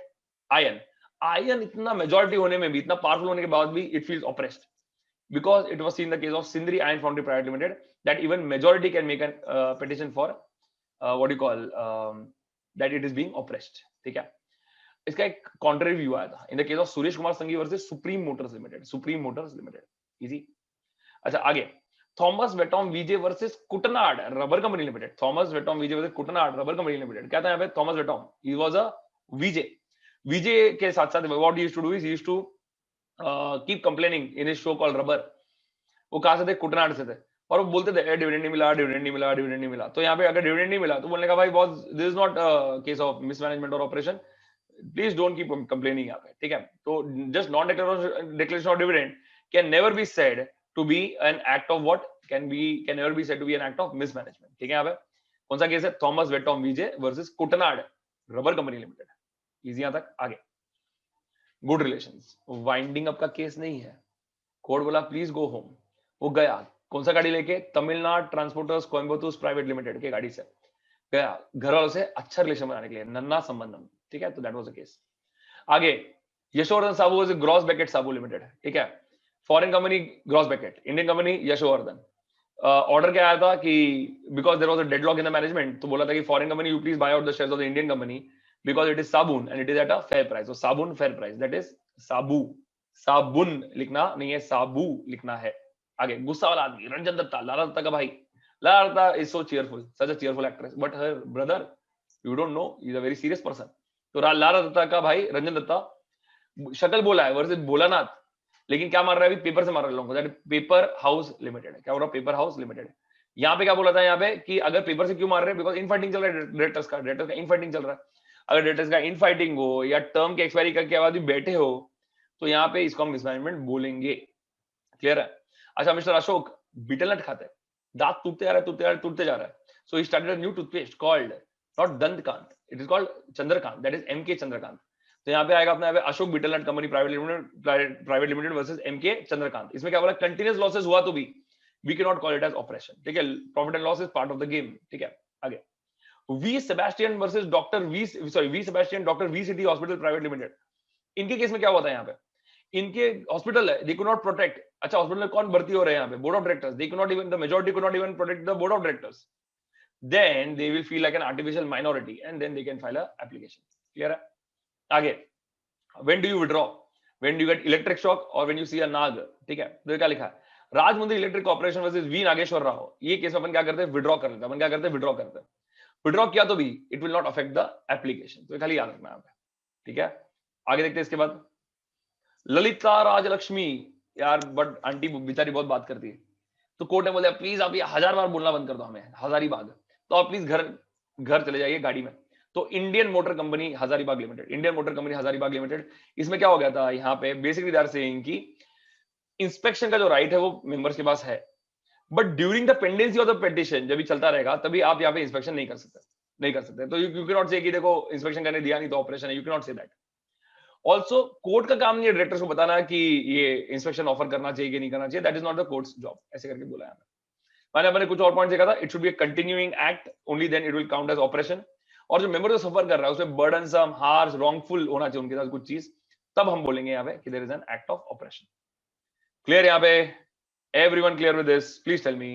A: आयन। आयन इतना majority होने में भी, इतना पावरफुल होने के बाद भी it feels oppressed because it was seen in the case of Sindri Iron Foundry Private Limited that even majority can make a petition for what do you call that it is being oppressed, ठीक है। इसका एक contrary view आया था in the case of Suresh Kumar Sanghi versus supreme Motors limited, easy. अच्छा आगे, Thomas Vettom VJ versus Kuttanad rubber company limited, Thomas Vettom VJ versus Kuttanad rubber company limited. क्या था यहाँ पे, थॉमस वेटॉम ही वाज अ वीजे के साथ साथ what he used to do is he used to keep complaining in his show called rubber. वो कहां से थे, कुटनाड से थे, और वो बोलते थे डिविडेंड नहीं मिला, डिविडेंड नहीं मिला, डिविडेंड नहीं मिला। तो यहाँ पे अगर डिविडेंड नहीं मिला तो बोलने का भाई boss this is not case of mismanagement और oppression, please don't keep complaining यहाँ पे, ठीक है। तो just non declaration of dividend can never be said to be an act of what, can never be said to be an act of mismanagement, ठीक है। यहाँ पे कौन सा केस है, Thomas Vettom VJ versus Kuttanad rubber company limited, easy यहाँ तक। आगे, गुड रिलेशंस, वाइंडिंग अप का केस नहीं है, कोर्ट बोला प्लीज गो होम, वो गया, कौन सा गाड़ी लेके, Tamil Nadu transporters Coimbatore private limited के गाड़ी से गया, घर वालों से अच्छा रिलेशन बनाने के लिए, नन्ना संबंधम, ठीक है। तो दैट वाज द केस। आगे, यशोवर्धन साबू was gross baked Sabu limited, ठीक है, foreign company Groz Beckert, Indian company Yashovardhan. Order क्या आया था कि because there was a deadlock in the management, तो बोला था कि foreign company you please buy out the shares of the Indian company because it is साबुन and it is at a fair price. तो साबुन fair price, that is Saboo, साबुन लिखना नहीं है, साबू लिखना है। आगे, गुस्सा वाला आदमी रंजन दत्ता, लाला दत्ता का भाई, Lara Dutta is so cheerful, such a cheerful actress, but her brother you don't know is a very serious person. तो लाला दत्ता का भाई रंजन दत्ता, शक्ल बोला है वर्सेस भोलानाथ, लेकिन क्या मार रहा है अभी, पेपर से मार रहा है लोगों को, दैट पेपर हाउस लिमिटेड। क्या बोल रहा, पेपर हाउस लिमिटेड। यहाँ पे क्या बोला था यहाँ पे कि अगर पेपर से क्यों मार रहे हैं, बिकॉज इनफाइटिंग चल रहा है डायरेक्टर्स का इनफाइटिंग चल रहा है। अगर डायरेक्टर्स का इनफाइटिंग हो या टर्म के एक्सपायरी करके बाद भी बैठे हो तो यहाँ पे इसको हम मिसमैनेजमेंट बोलेंगे, क्लियर है। अच्छा, मिस्टर अशोक बीटल नट खाते हैं, दांत टूटते जा रहा है, टूटते जा रहा है, so he started a new toothpaste called not Dantkant, it is called Chandrakant, that is MK Chandrakant. तो यहाँ पे आएगा अपना यहाँ पे Ashok betel nut company private limited versus MK Chandrakant. इसमें क्या बोला, कंटिन्यूस लॉसेस हुआ तो भी we can not call it as oppression, ठीक है, profit and loss is part of the game, ठीक है। आगे, V Sebastian versus doctor we Sebastian doctor V city hospital private limited. इनके केस में क्या हुआ था, यहाँ पे इनके हॉस्पिटल है, दे कुड नॉट प्रोटेक्ट। अच्छा, हॉस्पिटल में कौन भर्ती हो रहे हैं यहाँ पे, board of directors, they could not even, the majority could not even protect the board of directors, then they will feel like an artificial minority and then they can file a application, clear है। आगे, when do you withdraw, when do get electric shock और when you see a नाग, ठीक है। तो क्या लिखा है, Rajahmundry electric corporation versus V Nageswara Rao, ये केस में अपन क्या करते हैं, विड्रॉ कर लेते हैं, अपन क्या करते हैं, विड्रॉ करते हैं। विड्रॉ किया तो भी it will not affect the application, तो खाली याद रखना है, ठीक है। आगे देखते हैं इसके बाद, ललिता राजलक्ष्मी, यार बट आंटी बेचारी बहुत बात करती है, तो कोर्ट ने बोला प्लीज आप ये 1000 बार बोलना बंद कर दो हमें, हजारीबाग, तो आप प्लीज घर घर चले जाइए गाड़ी में। तो Indian motor company Hazaribagh limited, Indian motor company Hazaribagh limited, इसमें क्या हो गया था, यहाँ पे बेसिकली दे आर सेइंग कि इंस्पेक्शन का जो राइट है वो मेंबर्स के पास है, but during the pendency of the petition, जब भी चलता रहेगा तभी आप यहाँ पे इंस्पेक्शन नहीं कर सकते, नहीं कर सकते। तो यू कैन नॉट से कि देखो इंस्पेक्शन करने दिया नहीं तो ऑपरेशन है, you can not say that. Also court का काम नहीं है डायरेक्टर्स को बताना कि ये इंस्पेक्शन ऑफर करना चाहिए कि नहीं करना चाहिए, that is not the courts job, ऐसे करके बोला है। मैंने कुछ और पॉइंट देखा था, it should be a continuing act, only then it will count as operation. और जो मेंबर जो सफर कर रहा है उसमें बर्डनसम, हार्श, रॉन्गफुल होना चाहिए उनके साथ कुछ चीज, तब हम बोलेंगे यहाँ पे कि there is an act of operation. Clear यहाँ पे? Everyone clear with this? Please tell me.